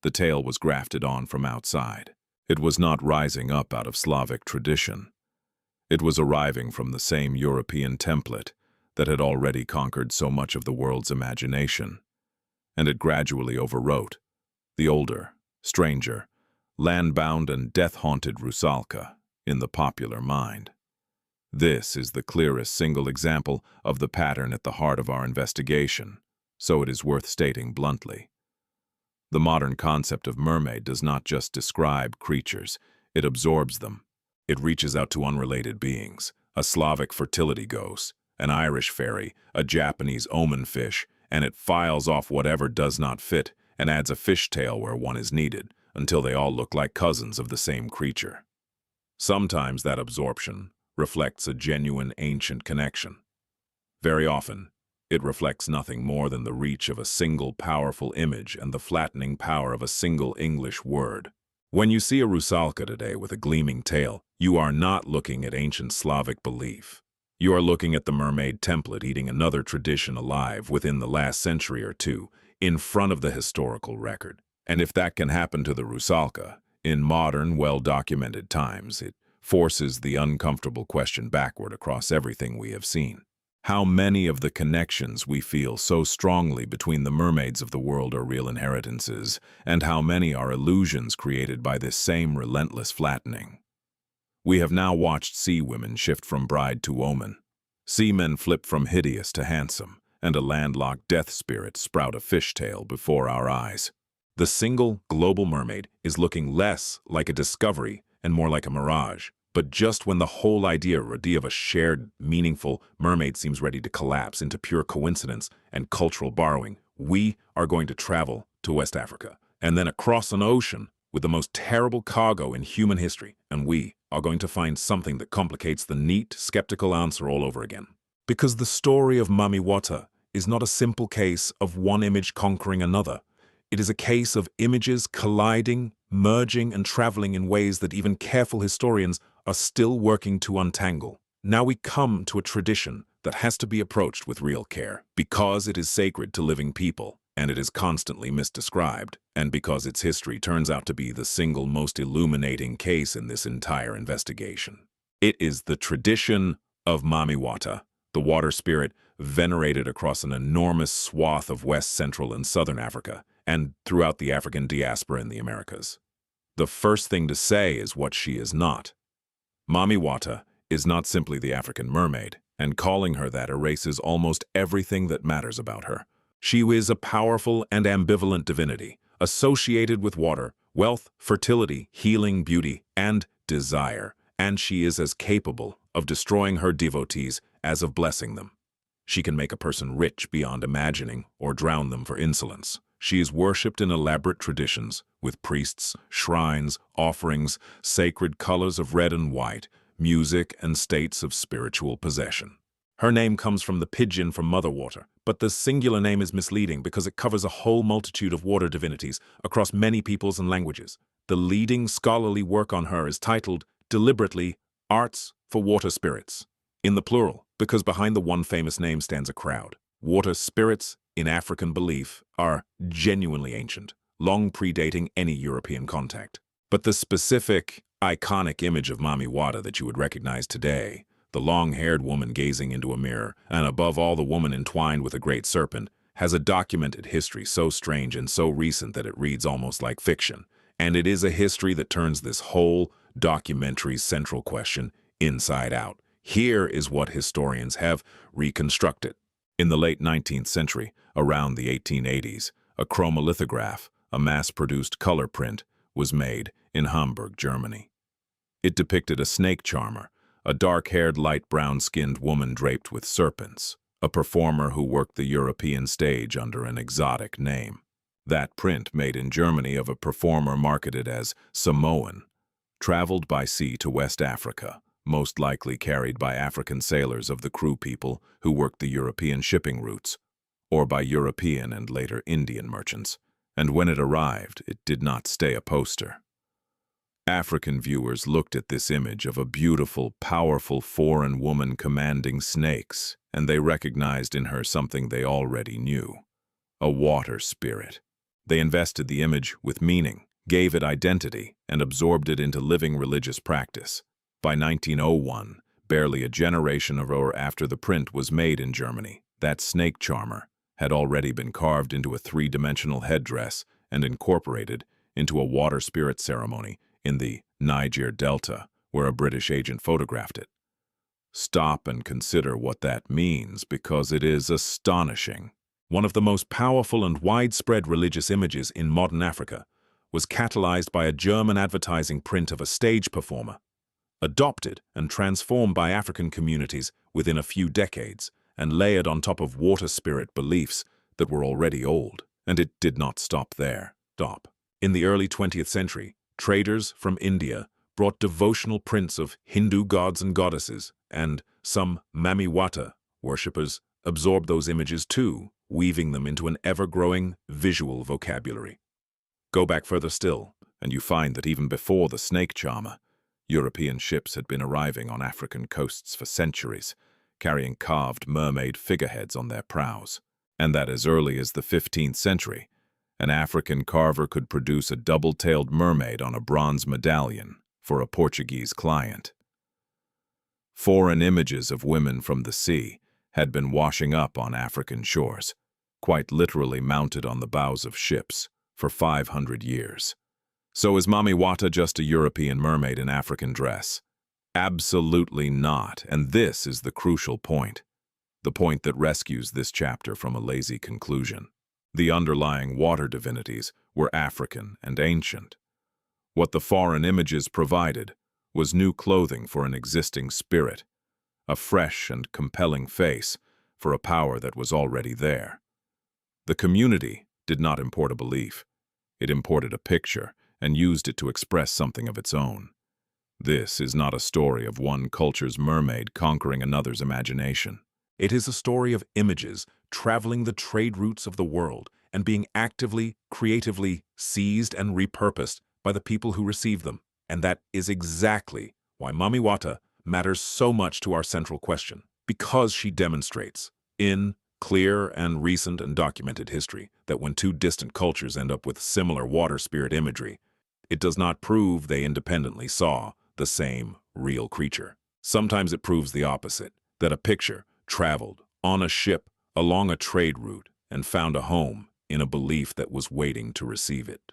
The tale was grafted on from outside. It was not rising up out of Slavic tradition. It was arriving from the same European template that had already conquered so much of the world's imagination, and it gradually overwrote the older, stranger, land-bound and death-haunted Rusalka in the popular mind. This is the clearest single example of the pattern at the heart of our investigation, so it is worth stating bluntly. The modern concept of mermaid does not just describe creatures, it absorbs them. It reaches out to unrelated beings, a Slavic fertility ghost, an Irish fairy, a Japanese omen fish, and it files off whatever does not fit and adds a fishtail where one is needed, until they all look like cousins of the same creature. Sometimes that absorption reflects a genuine ancient connection. Very often, it reflects nothing more than the reach of a single powerful image and the flattening power of a single English word. When you see a Rusalka today with a gleaming tail, you are not looking at ancient Slavic belief. You are looking at the mermaid template eating another tradition alive within the last century or two, in front of the historical record. And if that can happen to the Rusalka, in modern, well-documented times, it forces the uncomfortable question backward across everything we have seen. How many of the connections we feel so strongly between the mermaids of the world are real inheritances, and how many are illusions created by this same relentless flattening? We have now watched sea women shift from bride to omen, seamen flip from hideous to handsome, and a landlocked death spirit sprout a fishtail before our eyes. The single global mermaid is looking less like a discovery and more like a mirage. But just when the whole idea of a shared, meaningful mermaid seems ready to collapse into pure coincidence and cultural borrowing, we are going to travel to West Africa and then across an ocean with the most terrible cargo in human history, and we are going to find something that complicates the neat, skeptical answer all over again. Because the story of Mami Wata is not a simple case of one image conquering another. It is a case of images colliding, merging, and traveling in ways that even careful historians are still working to untangle. Now we come to a tradition that has to be approached with real care, because it is sacred to living people, and it is constantly misdescribed, and because its history turns out to be the single most illuminating case in this entire investigation. It is the tradition of Mami Wata, the water spirit venerated across an enormous swath of West, Central, and Southern Africa, and throughout the African diaspora in the Americas. The first thing to say is what she is not. Mami Wata is not simply the African mermaid, and calling her that erases almost everything that matters about her. She is a powerful and ambivalent divinity, associated with water, wealth, fertility, healing, beauty, and desire, and she is as capable of destroying her devotees as of blessing them. She can make a person rich beyond imagining or drown them for insolence. She is worshipped in elaborate traditions, with priests, shrines, offerings, sacred colors of red and white, music, and states of spiritual possession. Her name comes from the Pidgin from Mother Water, but the singular name is misleading because it covers a whole multitude of water divinities across many peoples and languages. The leading scholarly work on her is titled, deliberately, Arts for Water Spirits, in the plural, because behind the one famous name stands a crowd. Water spirits, in African belief, are genuinely ancient, long predating any European contact. But the specific, iconic image of Mami Wata that you would recognize today, the long-haired woman gazing into a mirror, and above all the woman entwined with a great serpent, has a documented history so strange and so recent that it reads almost like fiction. And it is a history that turns this whole documentary's central question inside out. Here is what historians have reconstructed. In the late 19th century, around the 1880s, a chromolithograph, a mass-produced color print, was made in Hamburg, Germany. It depicted a snake charmer, a dark-haired, light brown-skinned woman draped with serpents, a performer who worked the European stage under an exotic name. That print, made in Germany of a performer marketed as Samoan, traveled by sea to West Africa, most likely carried by African sailors of the crew people who worked the European shipping routes, or by European and later Indian merchants, and when it arrived, it did not stay a poster. African viewers looked at this image of a beautiful, powerful foreign woman commanding snakes, and they recognized in her something they already knew, a water spirit. They invested the image with meaning, gave it identity, and absorbed it into living religious practice. By 1901, barely a generation or after the print was made in Germany, that snake charmer had already been carved into a three-dimensional headdress and incorporated into a water spirit ceremony in the Niger Delta, where a British agent photographed it. Stop and consider what that means, because it is astonishing. One of the most powerful and widespread religious images in modern Africa was catalyzed by a German advertising print of a stage performer, adopted and transformed by African communities within a few decades, and layered on top of water spirit beliefs that were already old. And it did not stop there. In the early 20th century, traders from India brought devotional prints of Hindu gods and goddesses, and some Mami Wata worshippers absorbed those images too, weaving them into an ever-growing visual vocabulary. Go back further still, and you find that even before the snake charmer, European ships had been arriving on African coasts for centuries, carrying carved mermaid figureheads on their prows, and that as early as the 15th century, an African carver could produce a double-tailed mermaid on a bronze medallion for a Portuguese client. Foreign images of women from the sea had been washing up on African shores, quite literally mounted on the bows of ships, for 500 years. So is Mami Wata just a European mermaid in African dress? Absolutely not, and this is the crucial point, the point that rescues this chapter from a lazy conclusion. The underlying water divinities were African and ancient. What the foreign images provided was new clothing for an existing spirit, a fresh and compelling face for a power that was already there. The community did not import a belief. It imported a picture and used it to express something of its own. This is not a story of one culture's mermaid conquering another's imagination. It is a story of images traveling the trade routes of the world and being actively, creatively seized and repurposed by the people who receive them. And that is exactly why Mami Wata matters so much to our central question, because she demonstrates, in clear and recent and documented history, that when two distant cultures end up with similar water spirit imagery, it does not prove they independently saw the same real creature. Sometimes it proves the opposite, that a picture traveled on a ship along a trade route and found a home in a belief that was waiting to receive it.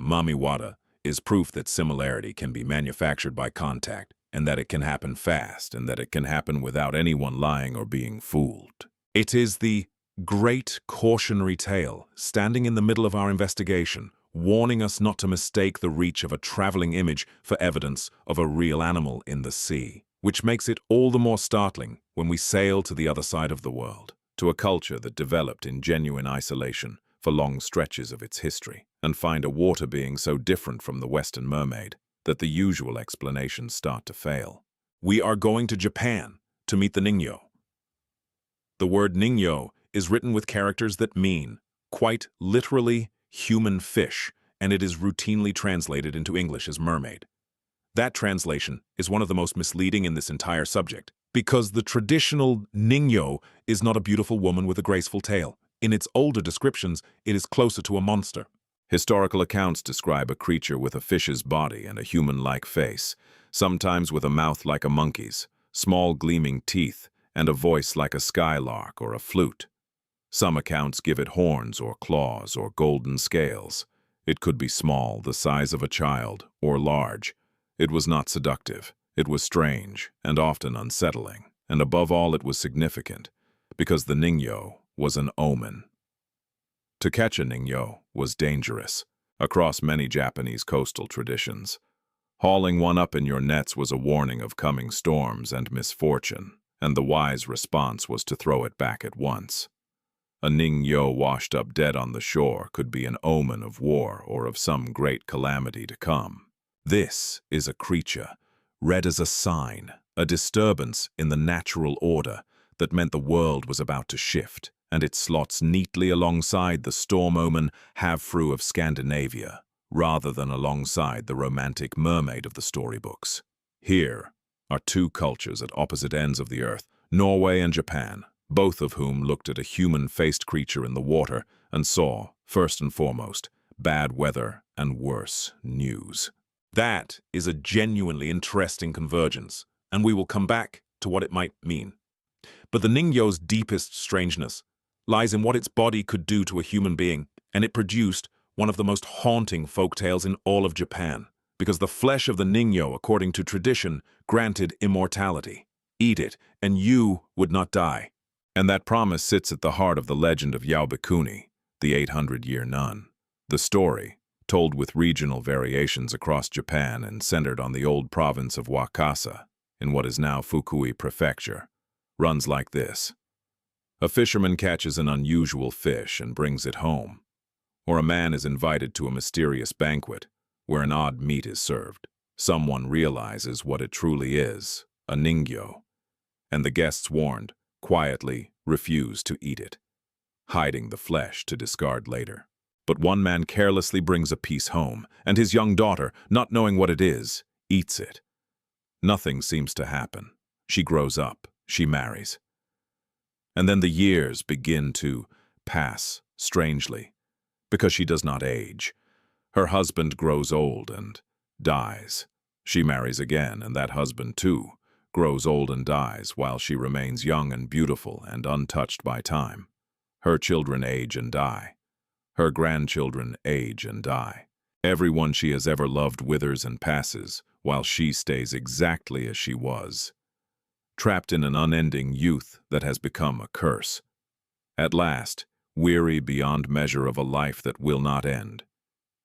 Mami Wata is proof that similarity can be manufactured by contact, and that it can happen fast, And that it can happen without anyone lying or being fooled. It is the great cautionary tale standing in the middle of our investigation, warning us not to mistake the reach of a traveling image for evidence of a real animal in the sea, which makes it all the more startling when we sail to the other side of the world, to a culture that developed in genuine isolation for long stretches of its history, and find a water being so different from the Western mermaid that the usual explanations start to fail. We are going to Japan to meet the Ningyo. The word Ningyo is written with characters that mean, quite literally, human fish, and it is routinely translated into English as mermaid. That translation is one of the most misleading in this entire subject, because the traditional Ningyo is not a beautiful woman with a graceful tail. In its older descriptions, it is closer to a monster. Historical accounts describe a creature with a fish's body and a human-like face, sometimes with a mouth like a monkey's, small gleaming teeth, and a voice like a skylark or a flute. Some accounts give it horns or claws or golden scales. It could be small, the size of a child, or large. It was not seductive. It was strange and often unsettling, and above all it was significant, because the Ningyo was an omen. To catch a Ningyo was dangerous, across many Japanese coastal traditions. Hauling one up in your nets was a warning of coming storms and misfortune, and the wise response was to throw it back at once. A Ningyo washed up dead on the shore could be an omen of war or of some great calamity to come. This is a creature, read as a sign, a disturbance in the natural order that meant the world was about to shift, and it slots neatly alongside the storm omen Havfru of Scandinavia, rather than alongside the romantic mermaid of the storybooks. Here are two cultures at opposite ends of the earth, Norway and Japan, both of whom looked at a human-faced creature in the water and saw, first and foremost, bad weather and worse news. That is a genuinely interesting convergence, and we will come back to what it might mean. But the Ningyo's deepest strangeness lies in what its body could do to a human being, and it produced one of the most haunting folktales in all of Japan, because the flesh of the Ningyo, according to tradition, granted immortality. Eat it, and you would not die. And that promise sits at the heart of the legend of Yaobikuni, the 800-year nun. The story, told with regional variations across Japan and centered on the old province of Wakasa, in what is now Fukui Prefecture, runs like this. A fisherman catches an unusual fish and brings it home. Or a man is invited to a mysterious banquet where an odd meat is served. Someone realizes what it truly is, a Ningyo, and the guests warned, quietly refuse to eat it, hiding the flesh to discard later. But one man carelessly brings a piece home, and his young daughter, not knowing what it is, eats it. Nothing seems to happen. She grows up, she marries. And then the years begin to pass strangely, because she does not age. Her husband grows old and dies. She marries again, and that husband, too, grows old and dies while she remains young and beautiful and untouched by time. Her children age and die. Her grandchildren age and die. Everyone she has ever loved withers and passes, while she stays exactly as she was, trapped in an unending youth that has become a curse. At last, weary beyond measure of a life that will not end,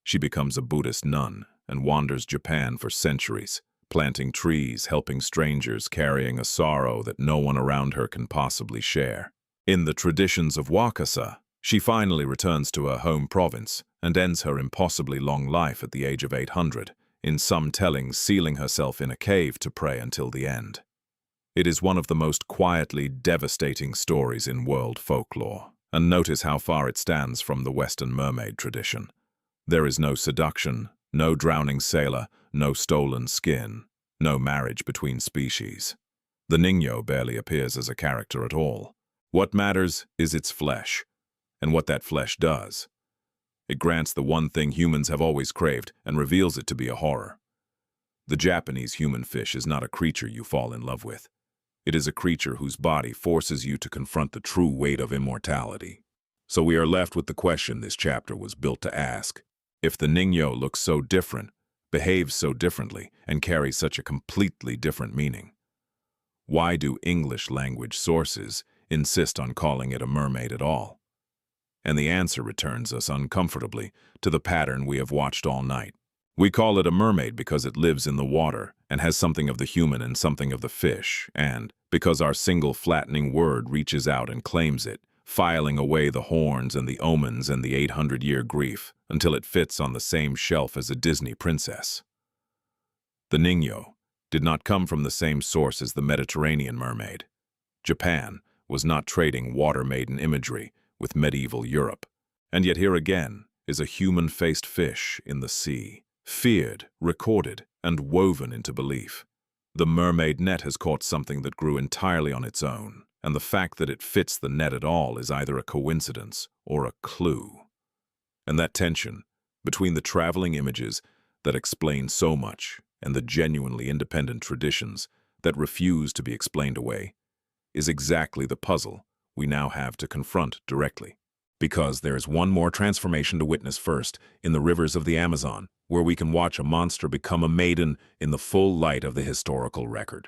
she becomes a Buddhist nun and wanders Japan for centuries, planting trees, helping strangers, carrying a sorrow that no one around her can possibly share. In the traditions of Wakasa, she finally returns to her home province and ends her impossibly long life at the age of 800, in some tellings sealing herself in a cave to pray until the end. It is one of the most quietly devastating stories in world folklore, and notice how far it stands from the Western mermaid tradition. There is no seduction, no drowning sailor, no stolen skin, no marriage between species. The Ningyo barely appears as a character at all. What matters is its flesh, and what that flesh does. It grants the one thing humans have always craved and reveals it to be a horror. The Japanese human fish is not a creature you fall in love with. It is a creature whose body forces you to confront the true weight of immortality. So we are left with the question this chapter was built to ask. If the Ningyo looks so different, behaves so differently, and carries such a completely different meaning, why do English language sources insist on calling it a mermaid at all? And the answer returns us uncomfortably to the pattern we have watched all night. We call it a mermaid because it lives in the water and has something of the human and something of the fish, and because our single flattening word reaches out and claims it, filing away the horns and the omens and the 800-year grief until it fits on the same shelf as a Disney princess. The Ningyo did not come from the same source as the Mediterranean mermaid. Japan was not trading water-maiden imagery with medieval Europe, and yet here again is a human-faced fish in the sea, feared, recorded, and woven into belief. The mermaid net has caught something that grew entirely on its own, and the fact that it fits the net at all is either a coincidence or a clue. And that tension between the traveling images that explain so much and the genuinely independent traditions that refuse to be explained away is exactly the puzzle we now have to confront directly. Because there is one more transformation to witness first in the rivers of the Amazon, where we can watch a monster become a maiden in the full light of the historical record.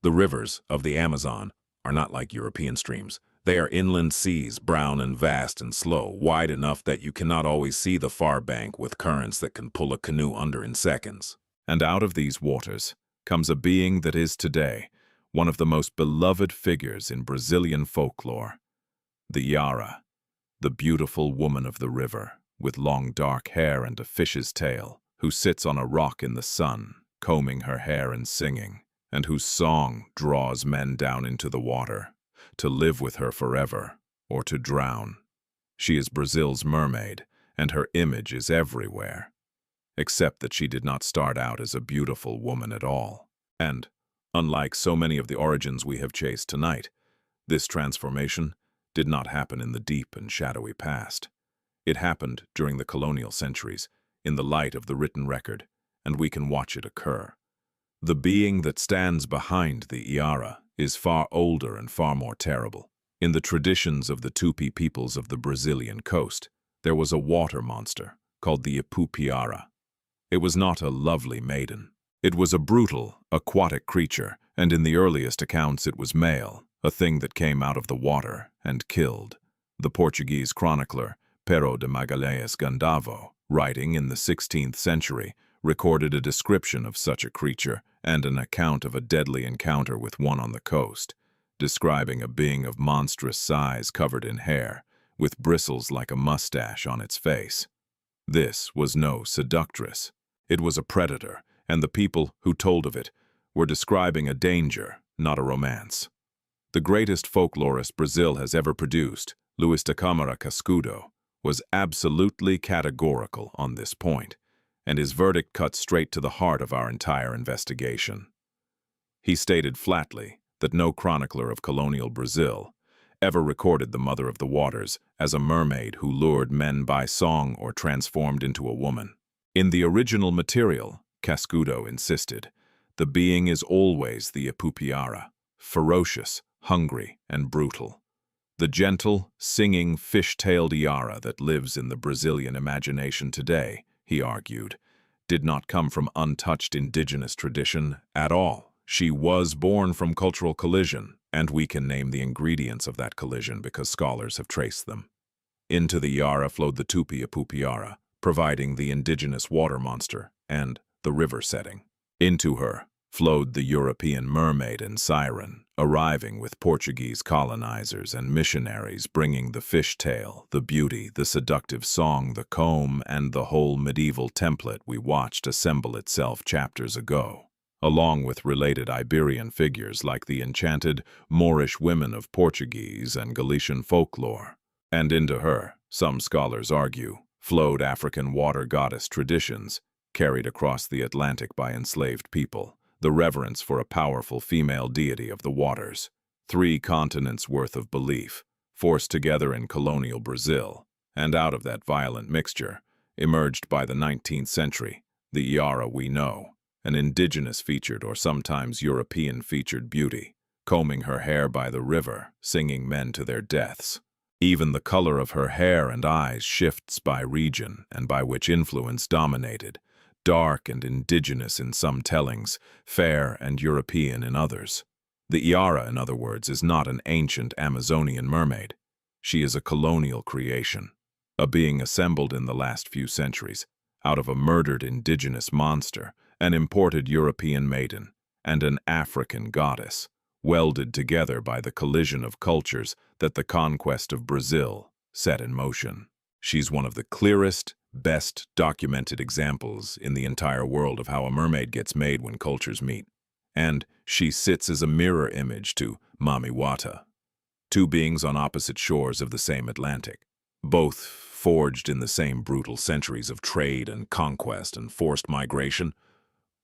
The rivers of the Amazon are not like European streams. They are inland seas, brown and vast and slow, wide enough that you cannot always see the far bank with currents that can pull a canoe under in seconds. And out of these waters comes a being that is today one of the most beloved figures in Brazilian folklore, the Yara, the beautiful woman of the river, with long dark hair and a fish's tail, who sits on a rock in the sun, combing her hair and singing, and whose song draws men down into the water, to live with her forever, or to drown. She is Brazil's mermaid, and her image is everywhere, except that she did not start out as a beautiful woman at all. And, unlike so many of the origins we have chased tonight, this transformation did not happen in the deep and shadowy past. It happened during the colonial centuries, in the light of the written record, and we can watch it occur. The being that stands behind the Iara is far older and far more terrible. In the traditions of the Tupi peoples of the Brazilian coast, there was a water monster called the Ipupiara. It was not a lovely maiden. It was a brutal, aquatic creature, and in the earliest accounts it was male, a thing that came out of the water and killed. The Portuguese chronicler Pero de Magalhães Gandavo, writing in the 16th century, recorded a description of such a creature and an account of a deadly encounter with one on the coast, describing a being of monstrous size covered in hair, with bristles like a mustache on its face. This was no seductress. It was a predator, and the people who told of it were describing a danger, not a romance. The greatest folklorist Brazil has ever produced, Luis da Câmara Cascudo, was absolutely categorical on this point, and his verdict cut straight to the heart of our entire investigation. He stated flatly that no chronicler of colonial Brazil ever recorded the Mother of the Waters as a mermaid who lured men by song or transformed into a woman. In the original material, Cascudo insisted, the being is always the Ipupiara, ferocious, hungry, and brutal. The gentle, singing, fish-tailed Iara that lives in the Brazilian imagination today, he argued, did not come from untouched indigenous tradition at all. She was born from cultural collision, and we can name the ingredients of that collision because scholars have traced them. Into the Iara flowed the Tupi Ipupiara, providing the indigenous water monster and the river setting. Into her flowed the European mermaid and siren, arriving with Portuguese colonizers and missionaries bringing the fishtail, the beauty, the seductive song, the comb, and the whole medieval template we watched assemble itself chapters ago, along with related Iberian figures like the enchanted Moorish women of Portuguese and Galician folklore. And into her, some scholars argue, flowed African water goddess traditions, carried across the Atlantic by enslaved people, the reverence for a powerful female deity of the waters. 3 continents worth of belief, forced together in colonial Brazil, and out of that violent mixture, emerged by the 19th century, the Iara we know, an indigenous-featured or sometimes European-featured beauty, combing her hair by the river, singing men to their deaths. Even the color of her hair and eyes shifts by region and by which influence dominated, dark and indigenous in some tellings, fair and European in others. The Iara, in other words, is not an ancient Amazonian mermaid. She is a colonial creation, a being assembled in the last few centuries out of a murdered indigenous monster, an imported European maiden, and an African goddess, welded together by the collision of cultures that the conquest of Brazil set in motion. She's one of the clearest, best documented examples in the entire world of how a mermaid gets made when cultures meet. And she sits as a mirror image to Mami Wata, two beings on opposite shores of the same Atlantic, both forged in the same brutal centuries of trade and conquest and forced migration,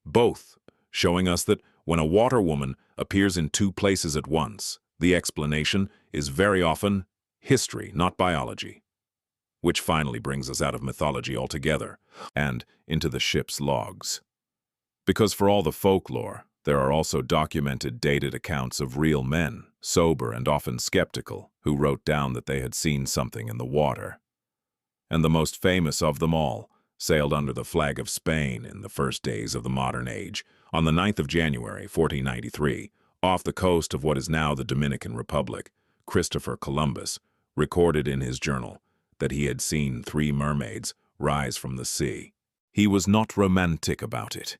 both showing us that when a water woman appears in two places at once, the explanation is very often history, not biology. Which finally brings us out of mythology altogether and into the ship's logs. Because for all the folklore, there are also documented, dated accounts of real men, sober and often skeptical, who wrote down that they had seen something in the water. And the most famous of them all sailed under the flag of Spain in the first days of the modern age, on the 9th of January, 1493, off the coast of what is now the Dominican Republic. Christopher Columbus recorded in his journal that he had seen 3 mermaids rise from the sea. He was not romantic about it.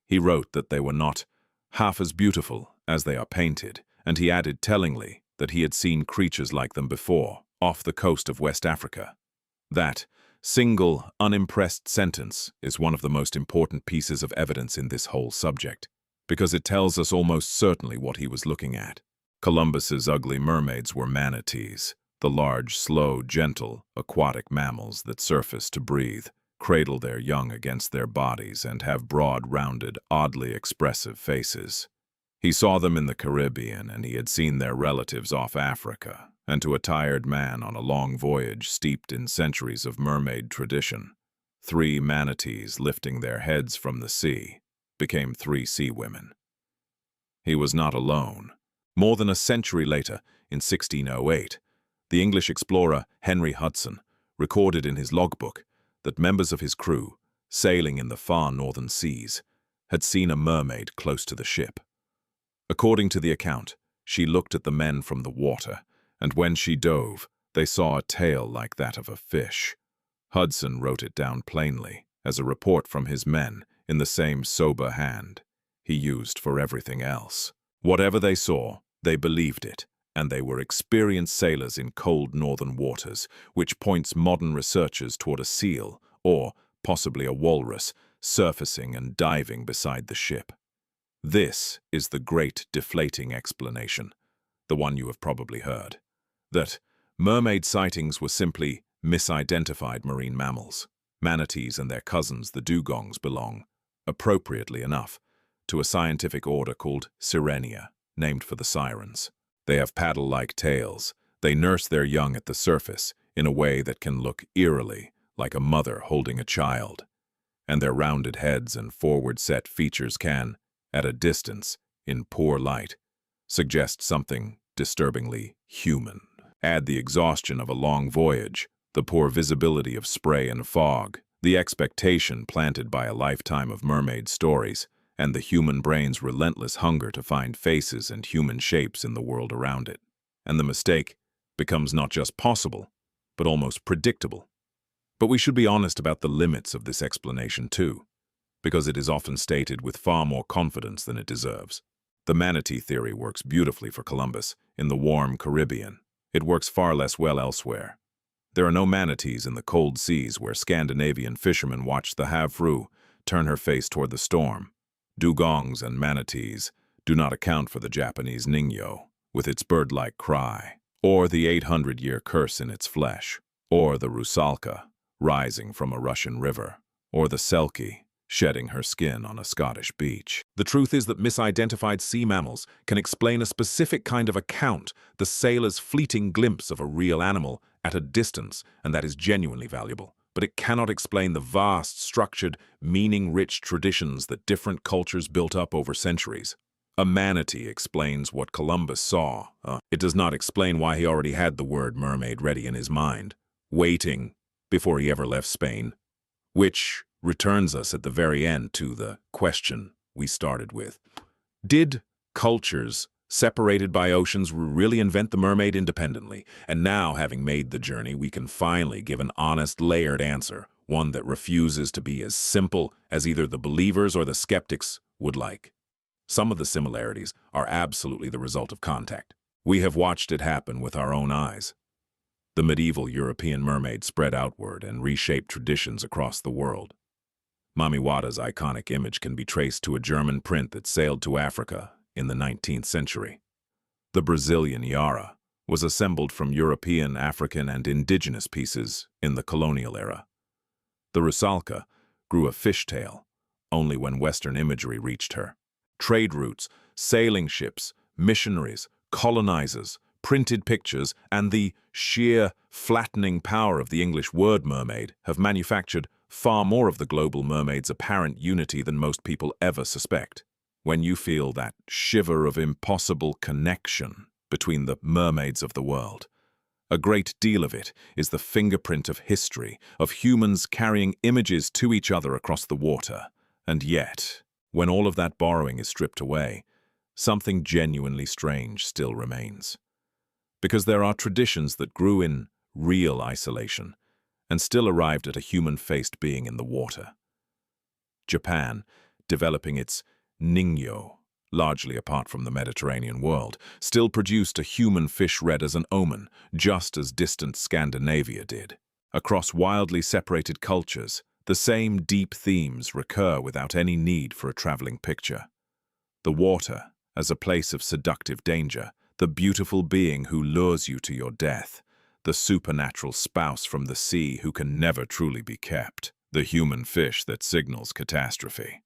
He wrote that they were not half as beautiful as they are painted, and he added tellingly that he had seen creatures like them before, off the coast of West Africa. That single, unimpressed sentence is one of the most important pieces of evidence in this whole subject, because it tells us almost certainly what he was looking at. Columbus's ugly mermaids were manatees, the large, slow, gentle, aquatic mammals that surface to breathe, cradle their young against their bodies, and have broad, rounded, oddly expressive faces. He saw them in the Caribbean, and he had seen their relatives off Africa, and to a tired man on a long voyage steeped in centuries of mermaid tradition, 3 manatees lifting their heads from the sea became 3 sea women. He was not alone. More than a century later, in 1608, the English explorer Henry Hudson recorded in his logbook that members of his crew, sailing in the far northern seas, had seen a mermaid close to the ship. According to the account, she looked at the men from the water, and when she dove, they saw a tail like that of a fish. Hudson wrote it down plainly, as a report from his men, in the same sober hand he used for everything else. Whatever they saw, they believed it, and they were experienced sailors in cold northern waters, which points modern researchers toward a seal, or possibly a walrus, surfacing and diving beside the ship. This is the great deflating explanation, the one you have probably heard, that mermaid sightings were simply misidentified marine mammals. Manatees and their cousins, the dugongs, belong, appropriately enough, to a scientific order called Sirenia, named for the sirens. They have paddle-like tails. They nurse their young at the surface in a way that can look eerily like a mother holding a child. And their rounded heads and forward-set features can, at a distance, in poor light, suggest something disturbingly human. Add the exhaustion of a long voyage, the poor visibility of spray and fog, the expectation planted by a lifetime of mermaid stories, and the human brain's relentless hunger to find faces and human shapes in the world around it. And the mistake becomes not just possible, but almost predictable. But we should be honest about the limits of this explanation too, because it is often stated with far more confidence than it deserves. The manatee theory works beautifully for Columbus in the warm Caribbean. It works far less well elsewhere. There are no manatees in the cold seas where Scandinavian fishermen watched the Havfru turn her face toward the storm. Dugongs and manatees do not account for the Japanese ningyo, with its bird-like cry, or the 800-year curse in its flesh, or the rusalka, rising from a Russian river, or the selkie, shedding her skin on a Scottish beach. The truth is that misidentified sea mammals can explain a specific kind of account, the sailor's fleeting glimpse of a real animal at a distance, and that is genuinely valuable. But it cannot explain the vast, structured, meaning-rich traditions that different cultures built up over centuries. A manatee explains what Columbus saw. It does not explain why he already had the word mermaid ready in his mind, waiting before he ever left Spain. Which returns us at the very end to the question we started with. Did cultures Separated by oceans, we really invent the mermaid independently. And now, having made the journey, we can finally give an honest, layered answer, one that refuses to be as simple as either the believers or the skeptics would like. Some of the similarities are absolutely the result of contact. We have watched it happen with our own eyes. The medieval European mermaid spread outward and reshaped traditions across the world. Mami Wata's iconic image can be traced to a German print that sailed to Africa in the 19th century. The Brazilian Yara was assembled from European, African, and indigenous pieces in the colonial era. The Rusalka grew a fishtail only when Western imagery reached her. Trade routes, sailing ships, missionaries, colonizers, printed pictures, and the sheer, flattening power of the English word mermaid have manufactured far more of the global mermaid's apparent unity than most people ever suspect. When you feel that shiver of impossible connection between the mermaids of the world, a great deal of it is the fingerprint of history, of humans carrying images to each other across the water. And yet, when all of that borrowing is stripped away, something genuinely strange still remains. Because there are traditions that grew in real isolation and still arrived at a human-faced being in the water. Japan, developing its Ningyo, largely apart from the Mediterranean world, still produced a human fish red as an omen, just as distant Scandinavia did. Across wildly separated cultures, the same deep themes recur without any need for a traveling picture. The water as a place of seductive danger, the beautiful being who lures you to your death, the supernatural spouse from the sea who can never truly be kept, the human fish that signals catastrophe.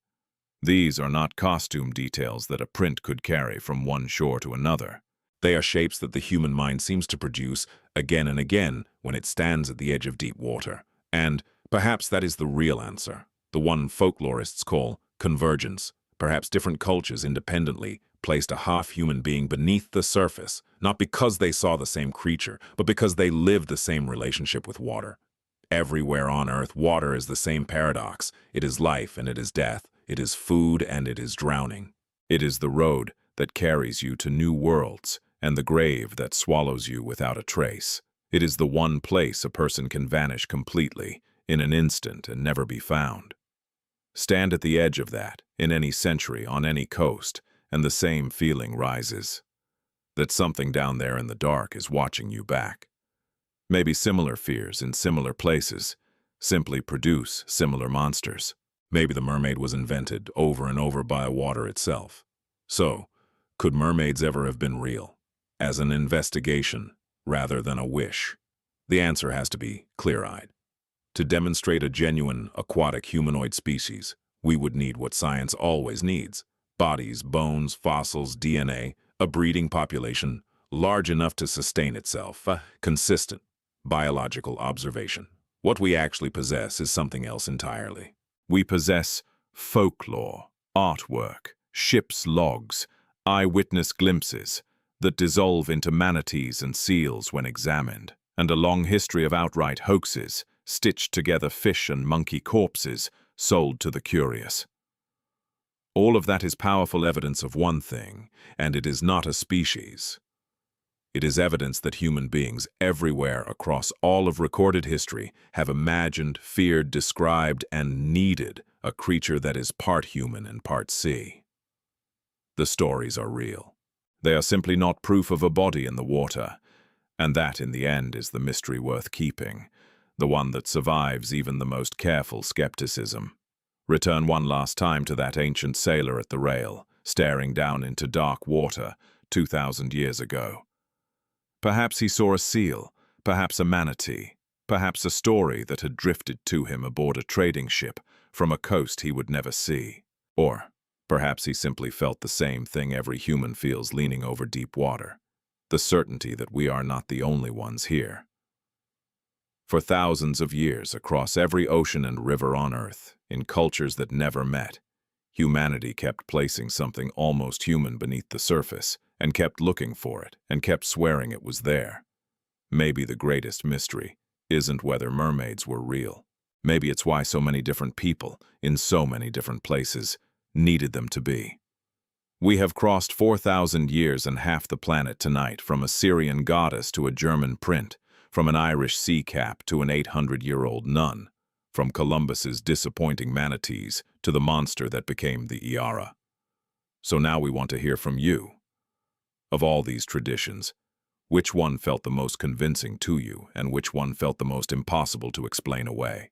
These are not costume details that a print could carry from one shore to another. They are shapes that the human mind seems to produce again and again when it stands at the edge of deep water. And perhaps that is the real answer, the one folklorists call convergence. Perhaps different cultures independently placed a half-human being beneath the surface, not because they saw the same creature, but because they lived the same relationship with water. Everywhere on Earth, water is the same paradox. It is life and it is death. It is food and it is drowning. It is the road that carries you to new worlds and the grave that swallows you without a trace. It is the one place a person can vanish completely, in an instant, and never be found. Stand at the edge of that, in any century, on any coast, and the same feeling rises. That something down there in the dark is watching you back. Maybe similar fears in similar places simply produce similar monsters. Maybe the mermaid was invented over and over by water itself. So, could mermaids ever have been real? As an investigation, rather than a wish? The answer has to be clear-eyed. To demonstrate a genuine aquatic humanoid species, we would need what science always needs: bodies, bones, fossils, DNA, a breeding population large enough to sustain itself, consistent biological observation. What we actually possess is something else entirely. We possess folklore, artwork, ship's logs, eyewitness glimpses that dissolve into manatees and seals when examined, and a long history of outright hoaxes, stitched together fish and monkey corpses sold to the curious. All of that is powerful evidence of one thing, and it is not a species. It is evidence that human beings everywhere across all of recorded history have imagined, feared, described, and needed a creature that is part human and part sea. The stories are real. They are simply not proof of a body in the water, and that, in the end, is the mystery worth keeping, the one that survives even the most careful skepticism. Return one last time to that ancient sailor at the rail, staring down into dark water 2,000 years ago. Perhaps he saw a seal, perhaps a manatee, perhaps a story that had drifted to him aboard a trading ship from a coast he would never see. Or perhaps he simply felt the same thing every human feels leaning over deep water, the certainty that we are not the only ones here. For thousands of years, across every ocean and river on Earth, in cultures that never met, humanity kept placing something almost human beneath the surface, and kept looking for it, and kept swearing it was there. Maybe the greatest mystery isn't whether mermaids were real. Maybe it's why so many different people, in so many different places, needed them to be. We have crossed 4,000 years and half the planet tonight, from a Syrian goddess to a German print, from an Irish sea cap to an 800-year-old nun, from Columbus's disappointing manatees to the monster that became the Iara. So now we want to hear from you. Of all these traditions, which one felt the most convincing to you, and which one felt the most impossible to explain away?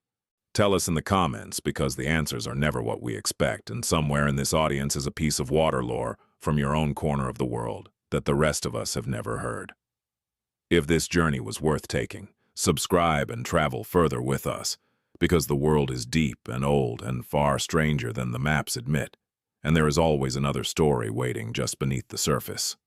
Tell us in the comments, because the answers are never what we expect, and somewhere in this audience is a piece of water lore from your own corner of the world that the rest of us have never heard. If this journey was worth taking, subscribe and travel further with us, because the world is deep and old and far stranger than the maps admit, and there is always another story waiting just beneath the surface.